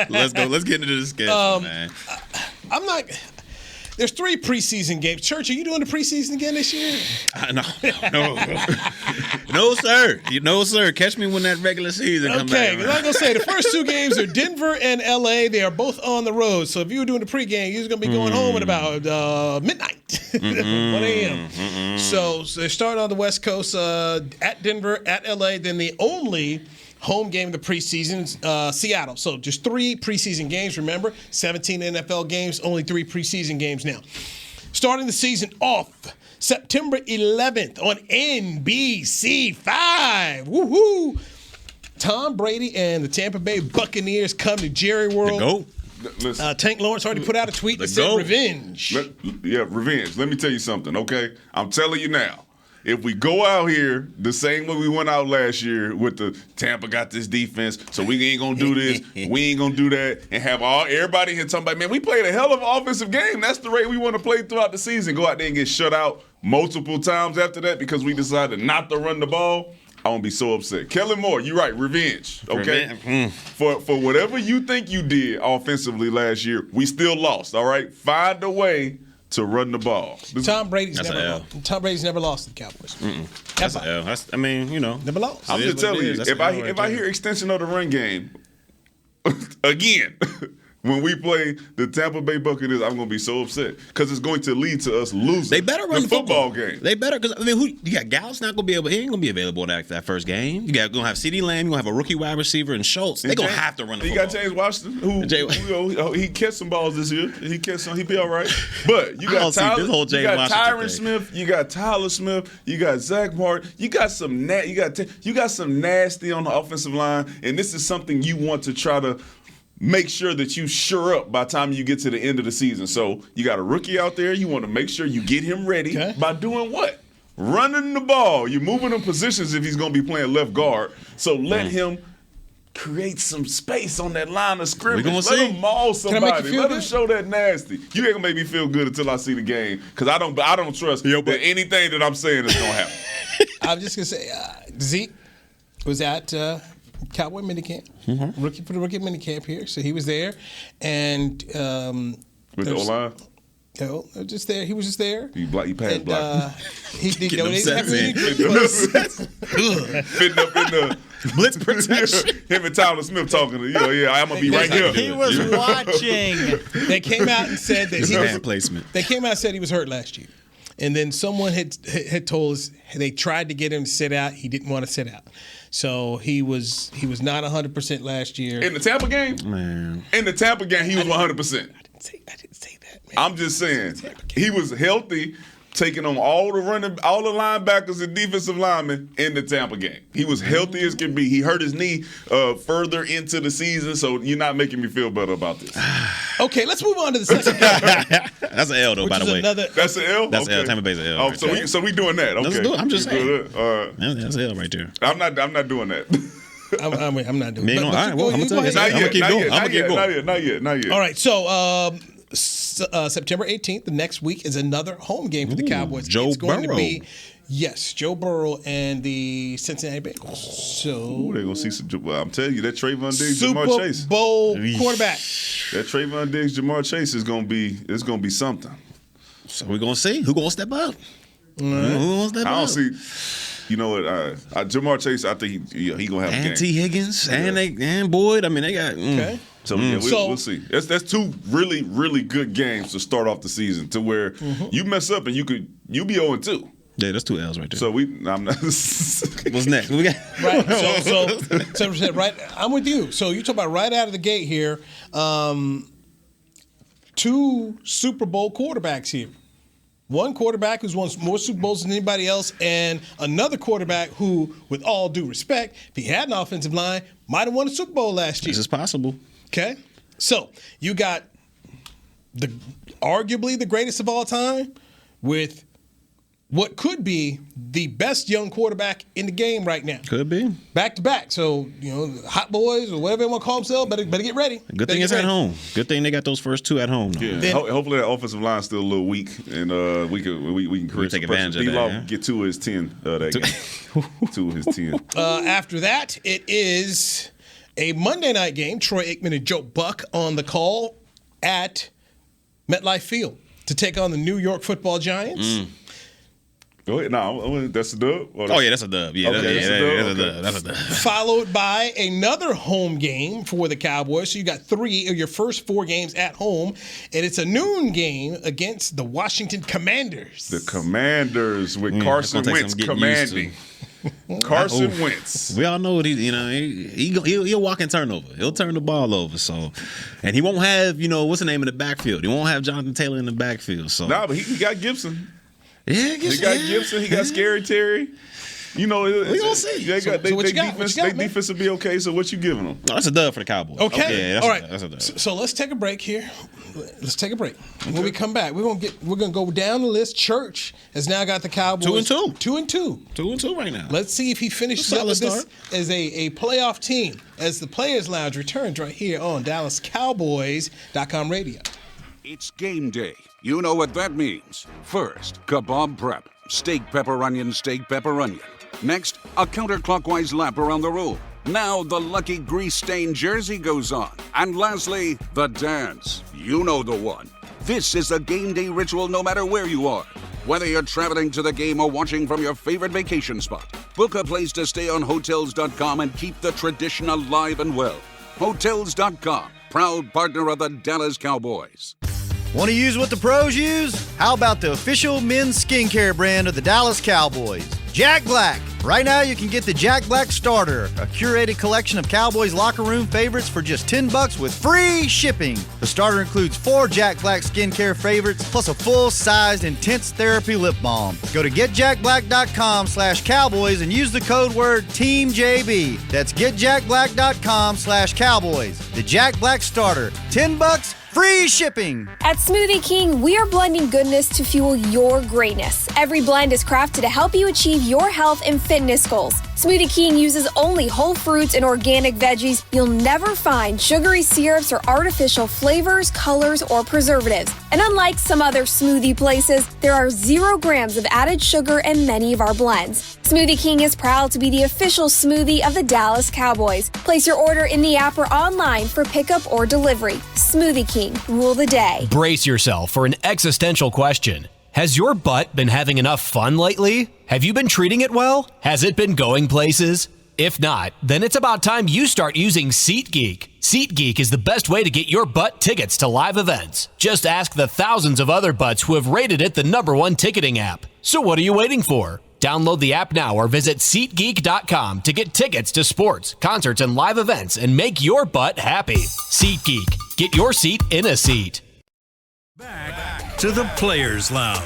Let's go. Let's get into the schedule, man. I'm not. There's 3 preseason games. Church, are you doing the preseason again this year? No, sir. No, sir. Catch me when that regular season comes Okay, back. because I'm going to say the first 2 games are Denver and LA. They are both on the road. So if you were doing the pregame, you was going to be going home at about midnight, 1 a.m. So they're starting on the West Coast at Denver, at LA. Then the only home game of the preseason, Seattle. So just 3 preseason games. Remember, 17 NFL games, only 3 preseason games now. Starting the season off September 11th on NBC5. Woohoo! Tom Brady and the Tampa Bay Buccaneers come to Jerry World. Go. Listen, Tank Lawrence already put out a tweet that said go. revenge. revenge. Let me tell you something, okay? I'm telling you now. If we go out here the same way we went out last year with the Tampa got this defense, so we ain't gonna do this, we ain't gonna do that, and have everybody here talking about, man, we played a hell of an offensive game. That's the rate we want to play throughout the season. Go out there and get shut out multiple times after that because we decided not to run the ball. I'm gonna be so upset. Kellen Moore, you're right, revenge. Okay, for whatever you think you did offensively last year, we still lost. All right, find a way to run the ball. Tom Brady's That's never a L. lost. Tom Brady's never lost to the Cowboys. That's Ever. a L. I mean, you know. Never lost. I'm It just is what telling it you, is. That's if a I L right if I there. hear extension of the run game again. When we play the Tampa Bay Buccaneers, I'm going to be so upset because it's going to lead to us losing. They better run the football game. They better, because I mean, you got Gallup's not gonna be able. He ain't gonna be available in that first game. You got gonna have CeeDee Lamb. You gonna have a rookie wide receiver and Schultz. They gonna have to run the You football. got James Washington, who he catch some balls this year. He catch some. He be all right. But you I got don't see Tyler, this whole you James got Washington Tyron thing. Smith. You got Tyler Smith. You got Zach Martin. You got some you got some nasty on the offensive line, and this is something you want to try to make sure that you sure up by the time you get to the end of the season. So you got a rookie out there. You want to make sure you get him ready by doing what? Running the ball. You're moving him positions if he's going to be playing left guard. So let him create some space on that line of scrimmage. We gonna Let see. him maul Can I make you somebody. feel Let him good? show that nasty. You ain't gonna make me feel good until I see the game because I don't trust that anything that I'm saying is gonna happen. I'm just gonna say Zeke was at Cowboy minicamp, rookie for the rookie minicamp here, so he was there, and With the O-line, just there. He was just there. he pass And, block. he them donated sets in. Fitting up in the Blitz protection. him and Tyler Smith talking. I'm gonna be right here. He was watching. They came out and said that It's he man was. placement. They came out and said he was hurt last year, and then someone had told us they tried to get him to sit out. He didn't want to sit out, so he was not 100% last year. In the Tampa game, Man. in the Tampa game, he was 100%. I didn't say that, man. I'm just saying he was healthy taking on all the linebackers and defensive linemen in the Tampa game. He was healthy as can be. He hurt his knee further into the season, so you're not making me feel better about this. Okay, let's move on to the second game. That's an L, though, by the way. That's an L? That's an L. Tampa Bay's an L. Oh, right so we doing that. Okay. Let's do it. I'm just saying. All right. That's an L right there. I'm not doing that. I'm not doing it. All right, well, I'm going to tell you. I'm going to keep going. Not yet. All right, so September 18th, the next week, is another home game for the Cowboys. Joe it's going Burrow. to be, yes, Joe Burrow and the Cincinnati Bengals. So they're going to see some. Well, I'm telling you, that Trayvon Diggs, Jamar Chase. Super Bowl quarterback. That Trayvon Diggs, Jamar Chase is going to be something. So we're going to see who's going to step up. Who going to step up? I don't see. You know what? Jamar Chase, I think he gonna have a game. T. Higgins and Boyd. I mean, they got. Okay. So yeah, we'll see. That's two really, really good games to start off the season. To where you mess up and you be 0-2. Yeah, that's 2 L's right there. So I'm not. What's next? We got Right. So right. I'm with you. So you talk about right out of the gate here. 2 Super Bowl quarterbacks here. One quarterback who's won more Super Bowls than anybody else, and another quarterback who, with all due respect, if he had an offensive line, might have won a Super Bowl last year. This is possible. Okay? So you got arguably the greatest of all time with what could be the best young quarterback in the game right now. Could be. Back to back. So, hot boys or whatever they want to call themselves, better get ready. Good thing it's at home. Good thing they got those first 2 at home. Yeah. Hopefully that offensive line's still a little weak, and we can create take some advantage of pressure. that. D-Law get 2 of his 10 that game. 2 of his 10. After that, it is a Monday night game. Troy Aikman and Joe Buck on the call at MetLife Field to take on the New York Football Giants. Go ahead. No, that's a dub. Oh yeah, that's a dub. Yeah, that's a dub. Followed by another home game for the Cowboys. So you got 3 of your first 4 games at home, and it's a noon game against the Washington Commanders. The Commanders with Carson Wentz commanding. Carson Wentz. We all know what he'll walk and turnover. He'll turn the ball over. So, and he won't have what's the name in the backfield. He won't have Jonathan Taylor in the backfield. So, but he got Gibson. Yeah, he got Gibson. He got Scary Terry. We gonna see. They defense will be okay. So what you giving them? No, that's a dub for the Cowboys. Okay. Yeah, all right. That's a dub. So let's take a break here. Let's take a break. Okay. When we come back, we're gonna go down the list. Church has now got the Cowboys 2-2. 2-2. 2-2 right now. Let's see if he finishes up with this as a playoff team. As the Players Lounge returns right here on DallasCowboys.com radio. It's game day. You know what that means. First, kebab prep. Steak, pepper, onion, steak, pepper, onion. Next, a counterclockwise lap around the room. Now the lucky grease-stained jersey goes on. And lastly, the dance. You know the one. This is a game day ritual no matter where you are. Whether you're traveling to the game or watching from your favorite vacation spot, book a place to stay on Hotels.com and keep the tradition alive and well. Hotels.com, proud partner of the Dallas Cowboys. Want to use what the pros use? How about the official men's skincare brand of the Dallas Cowboys? Jack Black. Right now you can get the Jack Black Starter, a curated collection of Cowboys locker room favorites for just $10 with free shipping. The starter includes 4 Jack Black skincare favorites plus a full-sized intense therapy lip balm. Go to getjackblack.com/Cowboys and use the code word TEAMJB. That's getjackblack.com/Cowboys. The Jack Black Starter, $10, free shipping. At Smoothie King, we are blending goodness to fuel your greatness. Every blend is crafted to help you achieve your health and fitness goals. Smoothie King uses only whole fruits and organic veggies. You'll never find sugary syrups or artificial flavors, colors, or preservatives. And unlike some other smoothie places, there are 0 grams of added sugar in many of our blends. Smoothie King is proud to be the official smoothie of the Dallas Cowboys. Place your order in the app or online for pickup or delivery. Smoothie King, rule the day. Brace yourself for an existential question. Has your butt been having enough fun lately? Have you been treating it well? Has it been going places? If not, then it's about time you start using SeatGeek. SeatGeek is the best way to get your butt tickets to live events. Just ask the thousands of other butts who have rated it the #1 ticketing app. So what are you waiting for? Download the app now or visit SeatGeek.com to get tickets to sports, concerts, and live events and make your butt happy. SeatGeek. Get your seat in a seat. Back to the Players Lounge.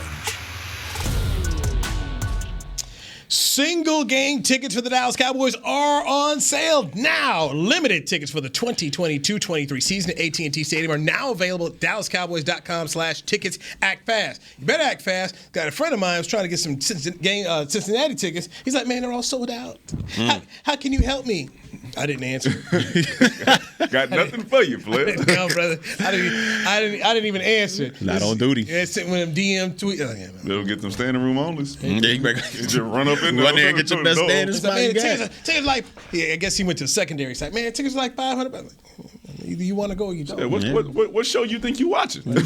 Single game tickets for the Dallas Cowboys are on sale now. Limited tickets for the 2022-23 season at AT&T Stadium are now available at DallasCowboys.com/tickets. Act fast. You better act fast. Got a friend of mine who's trying to get some Cincinnati tickets. He's like, man, they're all sold out. How can you help me? I didn't answer. Got nothing for you, Flip. No, brother. I didn't even answer. Not on duty. Yeah, sitting with them DM tweet. Oh, yeah, They'll get them standing room onlys. Yeah, you better Just run up in there. run there and get your best standing spot you got. Tickets like, yeah, I guess he went to the secondary site. Man, tickets like $500. Either you want to go or you don't. Yeah, what show you think you watching? Where you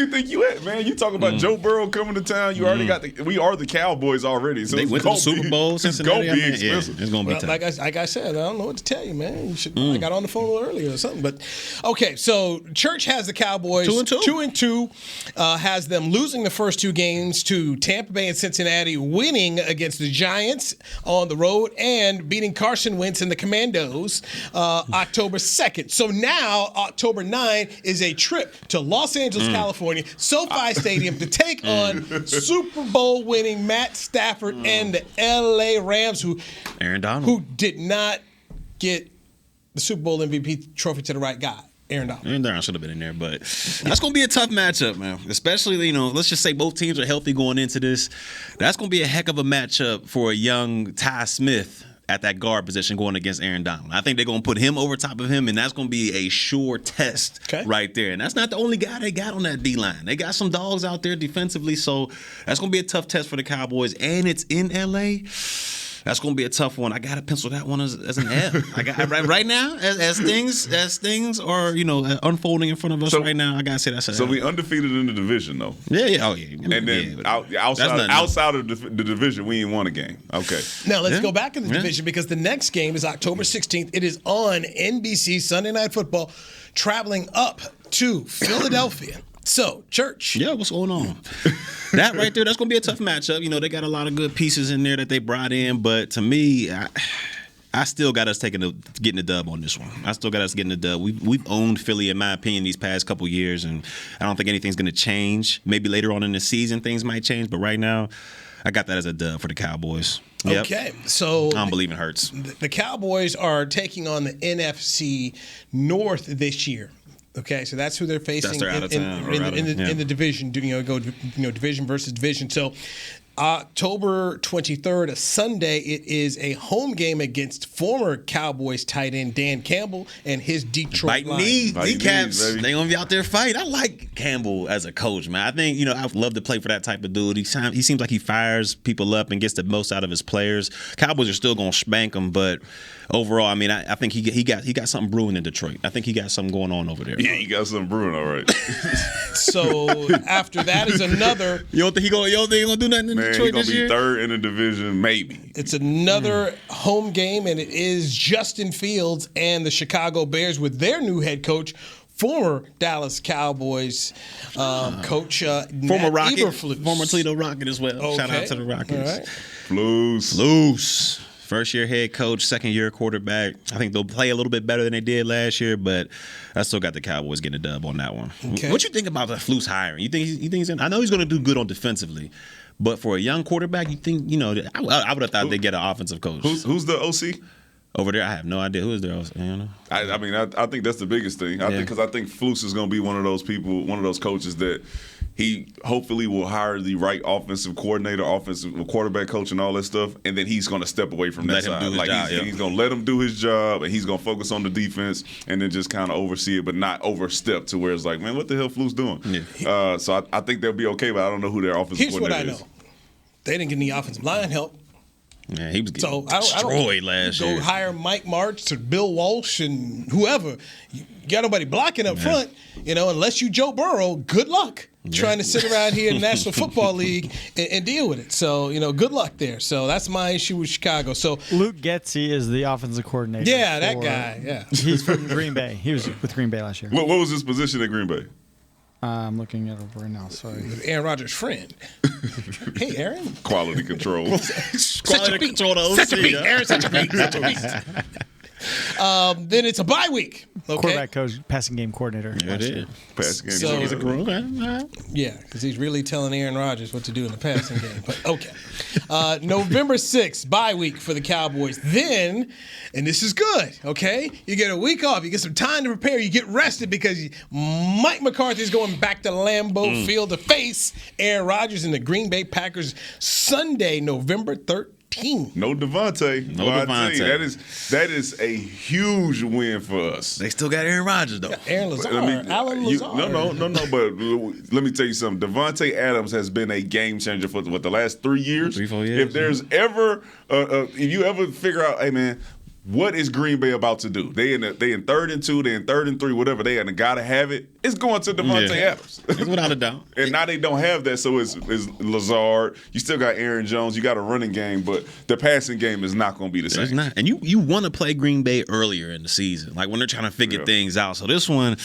think you at, man? You talking about Joe Burrow coming to town? You already got we are the Cowboys already. So they went to the Super Bowl. Cincinnati. It's gonna be expensive. It's gonna be tough. Like I said, I don't know what to tell you, man. You should. I got on the phone a little earlier or something. But okay, so Church has the Cowboys 2-2. Has them losing the first two games to Tampa Bay and Cincinnati, winning against the Giants on the road, and beating Carson Wentz and the Commandos October 2nd. So now October 9th is a trip to Los Angeles, California, SoFi Stadium to take on Super Bowl winning Matt Stafford and the LA Rams, Aaron Donald, who did not get the Super Bowl MVP trophy to the right guy. Aaron Donald should have been in there, but that's going to be a tough matchup, man. Especially, let's just say both teams are healthy going into this. That's going to be a heck of a matchup for a young Ty Smith at that guard position going against Aaron Donald. I think they're going to put him over top of him, and that's going to be a sure test right there. And that's not the only guy they got on that D-line. They got some dogs out there defensively, so that's going to be a tough test for the Cowboys, and it's in L.A., that's going to be a tough one. I got to pencil that one as an F. Right now, as things are unfolding in front of us right now, I got to say that's an F. So we undefeated in the division, though. Yeah. Oh, yeah. And then outside of the division, we ain't won a game. Okay. Now let's go back in the division because the next game is October 16th. It is on NBC Sunday Night Football, traveling up to Philadelphia. So, Church. Yeah, what's going on? That right there, that's going to be a tough matchup. They got a lot of good pieces in there that they brought in, but to me, I still got us getting the dub on this one. I still got us getting the dub. We've owned Philly, in my opinion, these past couple years, and I don't think anything's going to change. Maybe later on in the season things might change, but right now, I got that as a dub for the Cowboys. Yep. Okay, so I don't believe it hurts. The Cowboys are taking on the NFC North this year. Okay, so that's who they're facing in the division. Division versus division. So October 23rd, a Sunday, it is a home game against former Cowboys tight end Dan Campbell and his Detroit Lions. Kneecaps. They're going to be out there fighting. I like Campbell as a coach, man. I think, I'd love to play for that type of dude. He seems like he fires people up and gets the most out of his players. Cowboys are still going to spank them, but overall, I mean, I think he got something brewing in Detroit. I think he got something going on over there. Yeah, he got something brewing, all right. So after that is another. You don't think he gonna do nothing in Detroit this year? He's gonna be third in the division, maybe. It's another home game, and it is Justin Fields and the Chicago Bears with their new head coach, former Dallas Cowboys coach, former Rocket, Eberflus. former Toledo Rocket as well. Okay. Shout out to the Rockets. All right. Flus. First-year head coach, second-year quarterback. I think they'll play a little bit better than they did last year, but I still got the Cowboys getting a dub on that one. Okay. What you think about the Flus hiring? You think he's I know he's going to do good on defensively, but for a young quarterback, you think I would have thought they'd get an offensive coach. Who's the OC? Over there, I have no idea who is their OC. I think that's the biggest thing. I think Flus is going to be one of those people, one of those coaches that he hopefully will hire the right offensive coordinator, offensive quarterback coach, and all that stuff, and then he's going to step away from that side. He's going to let him do his job, and he's going to focus on the defense, and then just kind of oversee it, but not overstep to where it's like, man, what the hell Flus doing? Yeah. So I think they'll be okay, but I don't know who their offensive coordinator is. Here's what I know: they didn't get any offensive line help. Yeah, he was getting destroyed last year. Go hire Mike Martz or Bill Walsh and whoever. You got nobody blocking up front, unless you Joe Burrow. Good luck trying to sit around here in the National Football League and deal with it. So, good luck there. So that's my issue with Chicago. So Luke Getsy is the offensive coordinator. Yeah, that guy. Yeah, he's from Green Bay. He was with Green Bay last year. What was his position at Green Bay? I'm looking at it right now. Sorry. Aaron Rodgers' friend. Hey, Aaron. Quality control. Quality control. Such a beat. Aaron, such a beat. Then it's a bye week. Okay. Quarterback coach, passing game coordinator. Yeah, it is. Passing game. So- He's a grown man. Yeah, because he's really telling Aaron Rodgers what to do in the passing game. But okay. November 6th, bye week for the Cowboys. Then, and this is good, okay? You get a week off. You get some time to prepare. You get rested because Mike McCarthy's going back to Lambeau Field to face Aaron Rodgers and the Green Bay Packers Sunday, November 13th. No Devontae. No Well, I tell you, Devontae. that is a huge win for us. They still got Aaron Rodgers though. Aaron Lazard, Alan Lazard. No. But let me tell you something. Devontae Adams has been a game changer for the last 3 years. 3-4 years. If there's ever, if you ever figure out, hey man, what is Green Bay about to do? They in 3rd and 2, they in 3rd and 3, whatever. They gotta have it. It's going to Devontae Adams. Without a doubt. And now they don't have that, so it's Lazard. You still got Aaron Jones. You got a running game, but the passing game is not going to be the same. It's not. And you want to play Green Bay earlier in the season, like when they're trying to figure things out. So this one,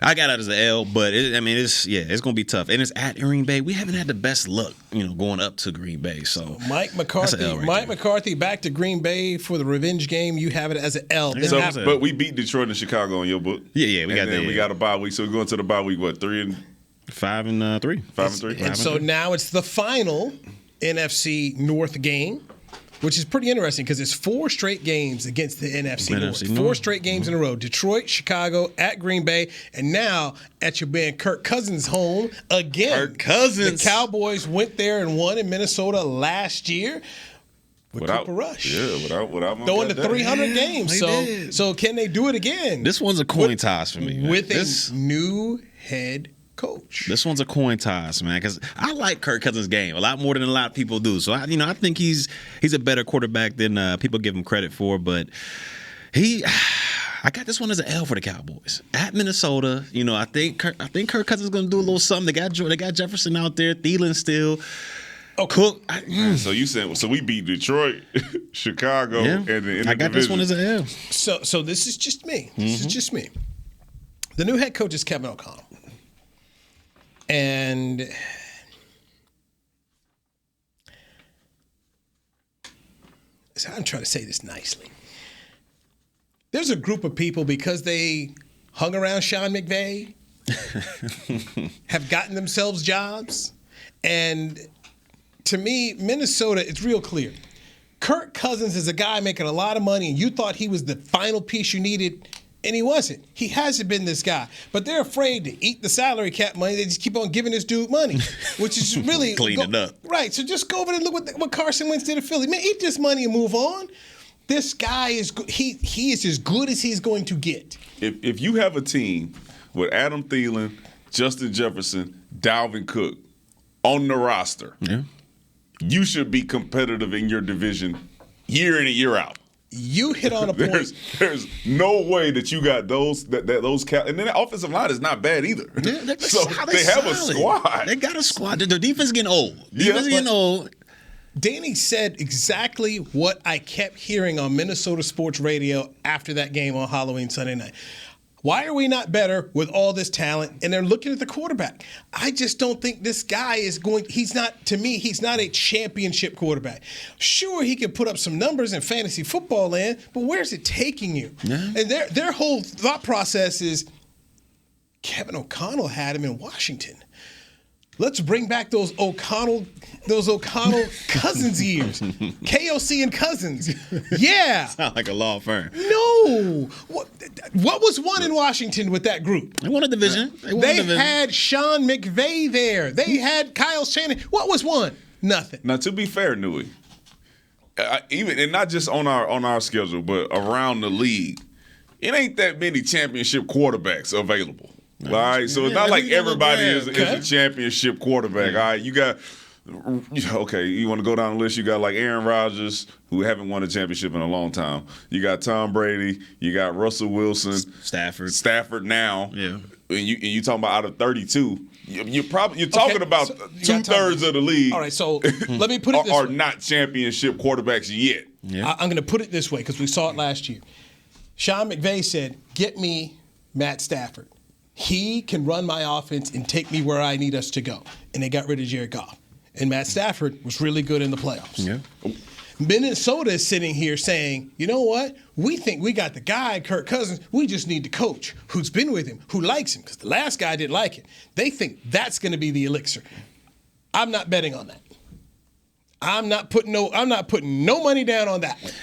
I got it as an L, but it's going to be tough. And it's at Green Bay. We haven't had the best luck, going up to Green Bay. So Mike McCarthy, McCarthy back to Green Bay for the revenge game. You have it as an L. But we beat Detroit and Chicago in your book. Yeah, we got that. We got a bye week, so we're going to the bye week. What, 3 and 5 and 3? 5 and 3. And so now it's the final NFC North game, which is pretty interesting because it's 4 straight games against the NFC North. 4 straight games in a row. Detroit, Chicago, at Green Bay, and now at your man Kirk Cousins' home again. Kirk Cousins. The Cowboys went there and won in Minnesota last year. Cooper Rush. Yeah, without going to 300 games. So can they do it again? This one's a coin toss for me. With a new head coach. This one's a coin toss, man, because I like Kirk Cousins' game a lot more than a lot of people do. So I think he's a better quarterback than people give him credit for. But I got this one as an L for the Cowboys at Minnesota. I think Kirk Cousins is going to do a little something. They got Jefferson out there, Thielen still. Oh, Cook. So you said we beat Detroit, Chicago, and in I got division. this one as an L. So this is just me. This is just me. The new head coach is Kevin O'Connell. And I'm trying to say this nicely. There's a group of people, because they hung around Sean McVay, have gotten themselves jobs. And to me, Minnesota, it's real clear. Kirk Cousins is a guy making a lot of money, and you thought he was the final piece you needed, and he wasn't. He hasn't been this guy. But they're afraid to eat the salary cap money. They just keep on giving this dude money, which is really clean it up. Right. So just go over and look what Carson Wentz did at Philly. Man, eat this money and move on. This guy is he is as good as he's going to get. If you have a team with Adam Thielen, Justin Jefferson, Dalvin Cook on the roster, you should be competitive in your division year in and year out. You hit on a point. There's no way that you got those and then the offensive line is not bad either. Yeah, so they have a squad. They got a squad. Their defense is getting old. Danny said exactly what I kept hearing on Minnesota sports radio after that game on Halloween Sunday night. Why are we not better with all this talent? And they're looking at the quarterback. I just don't think this guy is he's not a championship quarterback. Sure, he can put up some numbers in fantasy football land, but where's it taking you? Yeah. And their whole thought process is Kevin O'Connell had him in Washington. Let's bring back those O'Connell Cousins years. KOC and Cousins. Yeah. Sound like a law firm. No. What was won in Washington with that group? They won a division. They had Sean McVay there. They had Kyle Shanahan. What was won? Nothing. Now, to be fair, Newey, even and not just on our schedule, but around the league, it ain't that many championship quarterbacks available. All right, so it's not like everybody is a championship quarterback. All right, you got you want to go down the list. You got like Aaron Rodgers, who haven't won a championship in a long time. You got Tom Brady. You got Russell Wilson, Stafford now. Yeah, and you talking about out of 32. You're talking about 2/3 of the league. All right, so let me put it this way. Are not championship quarterbacks yet. Yeah. I'm going to put it this way because we saw it last year. Sean McVay said, "Get me Matt Stafford. He can run my offense and take me where I need us to go." And they got rid of Jared Goff. And Matt Stafford was really good in the playoffs. Yeah. Minnesota is sitting here saying, you know what? We think we got the guy, Kirk Cousins. We just need the coach who's been with him, who likes him, because the last guy didn't like it. They think that's going to be the elixir. I'm not betting on that. I'm not putting no money down on that one.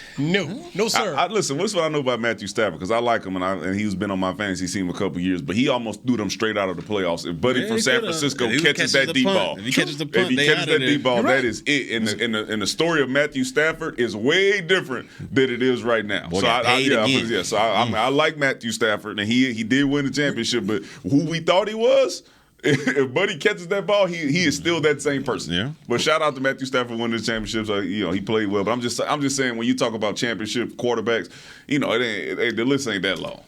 No, sir. Listen, what's what I know about Matthew Stafford, because I like him and he's been on my fantasy team a couple years, but he almost threw them straight out of the playoffs. If Buddy from San Francisco catches that deep ball, if he catches the punt, deep ball, that is it. And the story of Matthew Stafford is way different than it is right now. Boy, I like Matthew Stafford, and he did win the championship, but who we thought he was. If Buddy catches that ball, he is still that same person. Yeah. But shout out to Matthew Stafford winning the championships. He played well. But I'm just saying, when you talk about championship quarterbacks, the list ain't that long.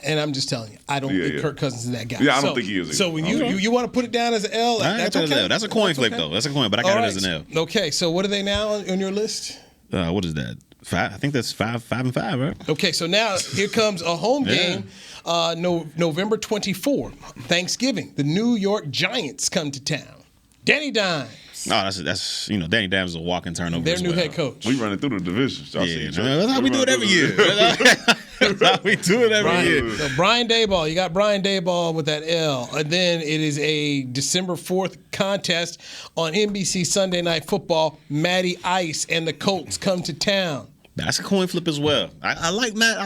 And I'm just telling you, I don't think Kirk Cousins is that guy. Yeah, I don't think he is either. So when you want to put it down as an L, that's okay. That's a coin flip though. That's a coin, but I got it as an L. Okay, so what are they now on your list? What is that? 5? I think that's 5 and 5, right? Okay, so now here comes a home game. November 24th, Thanksgiving. The New York Giants come to town. Danny Dimes. Oh, that's Danny Dimes is a walking turnover. Their new head coach. We running through the division. That's how we do it every year. That's how we do it every year. So Brian Daboll, you got Brian Daboll with that L. And then it is a December 4th contest on NBC Sunday Night Football. Matty Ice and the Colts come to town. That's a coin flip as well. I like Matt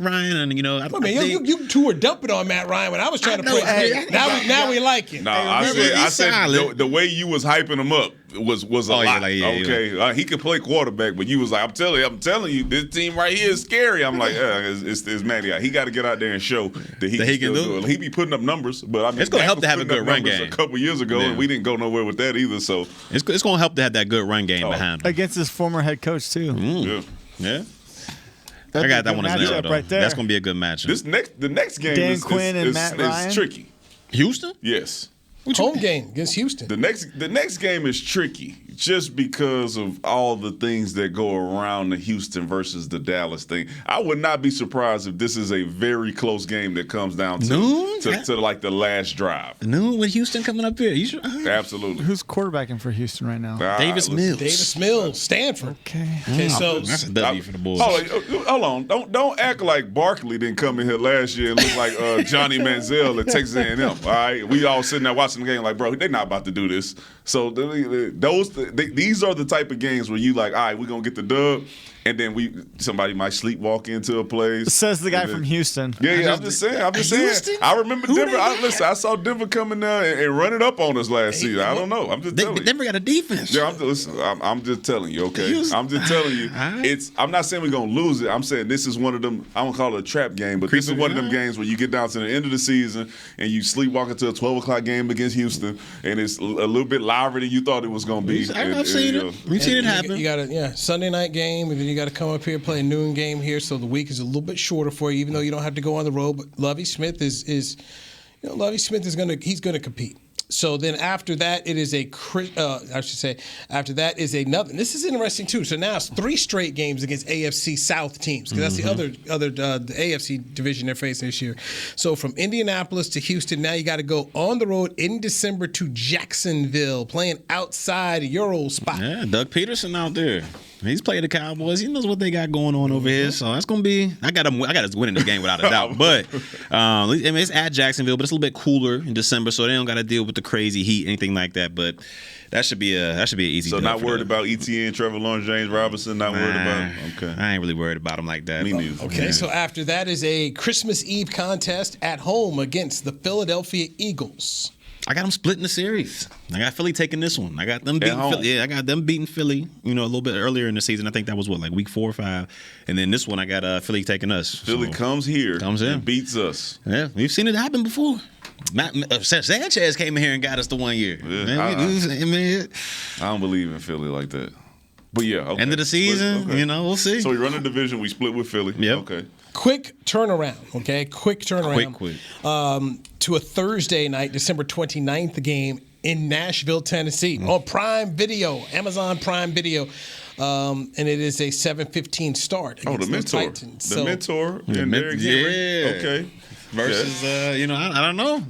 Ryan, and you two were dumping on Matt Ryan when I was trying to play. Now we like him. No, I said the way you was hyping him up was a lot. He could play quarterback, but you was like, I'm telling you, this team right here is scary. I'm like, it's Matty. He got to get out there and show that he can do it. He be putting up numbers, but I mean, it's going to help to have a good run game. A couple years ago, and we didn't go nowhere with that either. So it's going to help to have that good run game behind him. Against his former head coach too. Yeah. I got that one as an L, though. Right there. That's going to be a good matchup. The next game Dan Quinn and Matt Ryan? is tricky. Houston? Yes. Home game against Houston. The next game is tricky just because of all the things that go around the Houston versus the Dallas thing. I would not be surprised if this is a very close game that comes down to like the last drive. Noon with Houston coming up here. Absolutely. Who's quarterbacking for Houston right now? Davis Mills. Davis Mills, Stanford. Okay, so that's a W for the boys. Hold on. Don't act like Barkley didn't come in here last year and look like Johnny Manziel at Texas A&M. All right, we all sitting there watching the game like, bro, they're not about to do this. So these are the type of games where you like, all right, we're gonna get the dub, and then somebody might sleepwalk into a place. Says the guy from Houston. Yeah. I'm just saying. Houston? I remember Denver. I saw Denver coming down and running up on us last season. I don't know. I'm just telling you. Denver got a defense. Yeah, I'm just telling you. Okay, I'm just telling you. Right. I'm not saying we're gonna lose it. I'm saying this is one of them. I don't call it a trap game, but this is one of them games where you get down to the end of the season and you sleepwalk into a 12 o'clock game against Houston, and it's a little bit livelier than you thought it was gonna be. I've seen it. We've seen it happen. You got a Sunday night game, and then you got to come up here, play a noon game here, so the week is a little bit shorter for you, even though you don't have to go on the road. But Lovie Smith is gonna compete. So then after that, it is after that is another. This is interesting too. So now it's 3 straight games against AFC South teams, because that's the other the AFC division they're facing this year. So from Indianapolis to Houston, now you got to go on the road in December to Jacksonville, playing outside your old spot. Yeah, Doug Peterson out there. He's played the Cowboys. He knows what they got going on over here. So that's gonna be. I got us winning the game without a doubt. But it's at Jacksonville, but it's a little bit cooler in December, so they don't got to deal with the crazy heat, anything like that. But that should be an easy. So not worried about ETN, Trevor Lawrence, James Robinson. Not worried about. Okay, I ain't really worried about them like that. Me neither. Okay, so after that is a Christmas Eve contest at home against the Philadelphia Eagles. I got them splitting the series. I got Philly taking this one. I got them beating Philly. Yeah, I got them beating Philly, a little bit earlier in the season. I think that was week 4 or 5. And then this one, I got Philly taking us. Philly comes here and beats us. Yeah, we've seen it happen before. Sanchez came in here and got us the 1 year. Yeah, I don't believe in Philly like that. But yeah, okay. End of the season, we'll see. So we run a division. We split with Philly. Yep. Okay. Quick turnaround, okay? Quick turnaround. Quick. To a Thursday night, December 29th game in Nashville, Tennessee, on Prime Video, Amazon Prime Video. And it is a 7:15 start. The mentor. Titans. The mentor and Derrick Henry. Yeah. Okay. Versus, I don't know.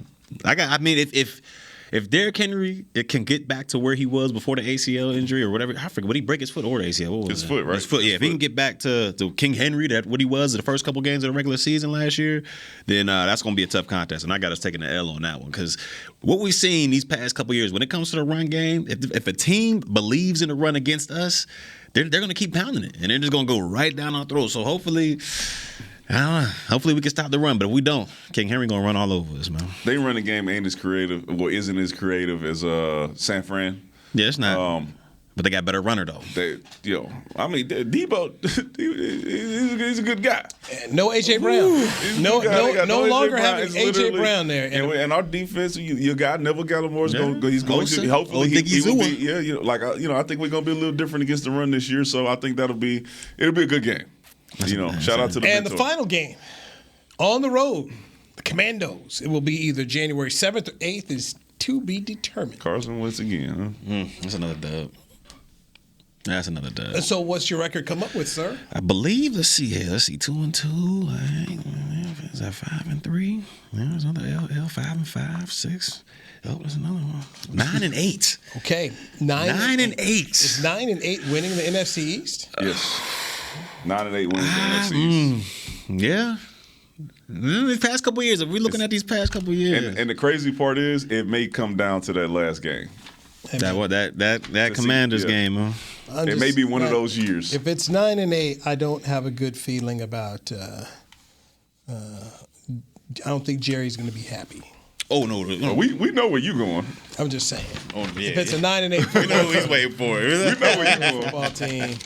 if Derrick Henry can get back to where he was before the ACL injury or whatever, I forget, would he break his foot or the ACL? What was His foot, right? His foot, yeah. If he can get back to King Henry, that what he was in the first couple games of the regular season last year, then that's going to be a tough contest. And I got us taking the L on that one because what we've seen these past couple years, when it comes to the run game, if a team believes in the run against us, they're going to keep pounding it, and they're just going to go right down our throat. So hopefully we can stop the run, but if we don't, King Henry gonna run all over us, man. They run the game ain't as creative, isn't as creative as San Fran. Yeah, it's not. But they got better runner though. Debo, he's a good guy. And no AJ Brown. No longer having AJ Brown there. And our defense, your guy Neville Gallimore's he's going to hopefully he will be. I think we're gonna be a little different against the run this year. So I think it'll be a good game. Shout out to the and mentor. the final game on the road, the Commandos. It will be either January 7th or 8th is to be determined. Carson Wentz again, huh? That's another dub. That's another dub. And so what's your record come up with, sir? I believe, let's see, 2-2. Is that 5-3? There's another L 5-5, 6. Oh, there's another one. 9-8. Okay. 9-8. Is 9-8 winning the NFC East? Yes. 9-8 wins the NFC East. Yeah. These past couple of years, if we're looking at these past couple of years. And the crazy part is, it may come down to that last game. That Commanders game, huh? It may be one of those years. If it's 9-8, I don't have a good feeling about. I don't think Jerry's going to be happy. Oh no! We know where you're going. I'm just saying. Oh, yeah, if it's a 9-8, we know who he's waiting for. We know where you're going. Football team,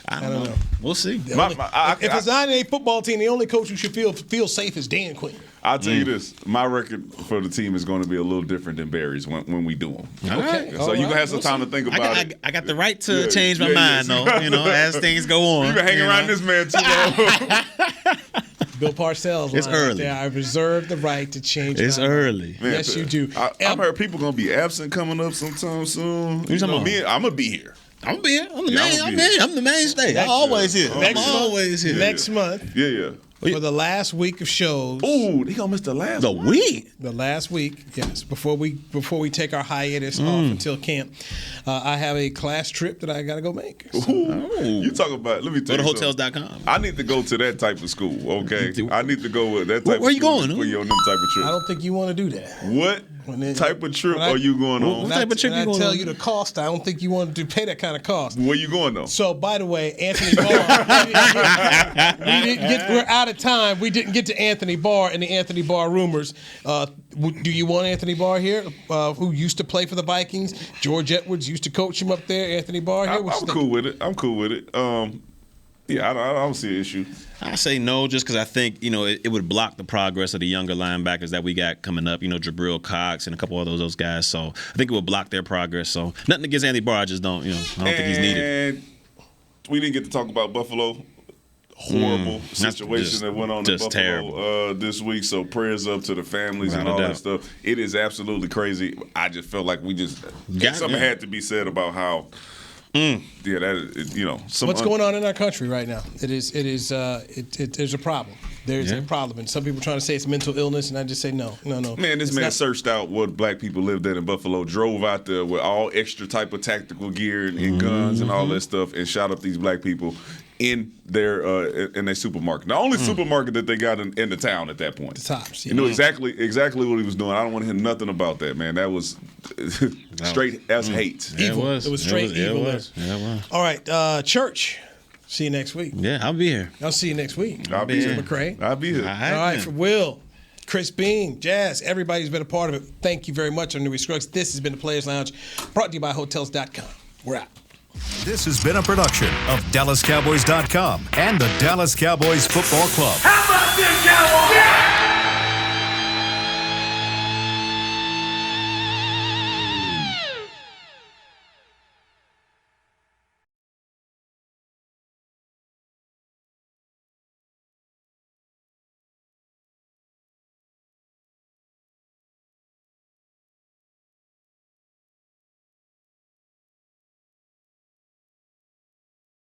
I don't know. We'll see. If it's a 9-8 football team, the only coach who should feel safe is Dan Quinn. I'll tell you this: my record for the team is going to be a little different than Barry's when we do them. Okay. So you can have some time to think about it. I got the right to change my mind, though. As things go on. You've been hanging around this man too long. Bill Parcells. It's early. I reserve the right to change. It's early. Man, yes, you do. I've heard people going to be absent coming up sometime soon. I'm going to be here. I'm gonna be here. I'm the mainstay. I'm always here. Always here. Next month. Yeah. For the last week of shows. Oh, they gonna miss the last week. The last week, yes. Before we take our hiatus off until camp, I have a class trip that I got to go make. So. You talk about? Let me tell you. Go to hotels.com. I need to go to that type of school. Okay, I need to go with that type. Where of you going? For your type of trip. I don't think you want to do that. What type of trip are you going on? What type of trip you going on? I tell you the cost. I don't think you want to pay that kind of cost. Where you going though? So, by the way, Anthony Barr. We're out of time. We didn't get to Anthony Barr and the Anthony Barr rumors. Do you want Anthony Barr here, who used to play for the Vikings? George Edwards used to coach him up there. Anthony Barr here. I'm cool with it. I don't see an issue. I say no, just because I think it would block the progress of the younger linebackers that we got coming up. Jabril Cox and a couple of those guys. So I think it would block their progress. So nothing against Anthony Barr. I just don't. I don't think he's needed. And we didn't get to talk about Buffalo. Horrible situation that went on in Buffalo this week. So prayers up to the families and all that stuff. It is absolutely crazy. I just felt like something had to be said about how. What's going on in our country right now? There's a problem. There's a problem, and some people are trying to say it's mental illness, and I just say no. Man, this man searched out what black people lived in Buffalo, drove out there with all extra type of tactical gear and guns and all that stuff, and shot up these black people in their supermarket. The only supermarket that they got in the town at that point. The Tops. You know exactly what he was doing. I don't want to hear nothing about that, man. That was straight as hate. Evil. It was straight evil. Yeah, it was. All right, church. See you next week. Yeah, I'll be here. I'll see you next week. I'll be here. McCray. I'll be here. All right, for Will, Chris Bean, Jazz, everybody's been a part of it. Thank you very much, Newey Scruggs. This has been the Players Lounge, brought to you by Hotels.com. We're out. This has been a production of DallasCowboys.com and the Dallas Cowboys Football Club. How about this, Cowboys? Yeah!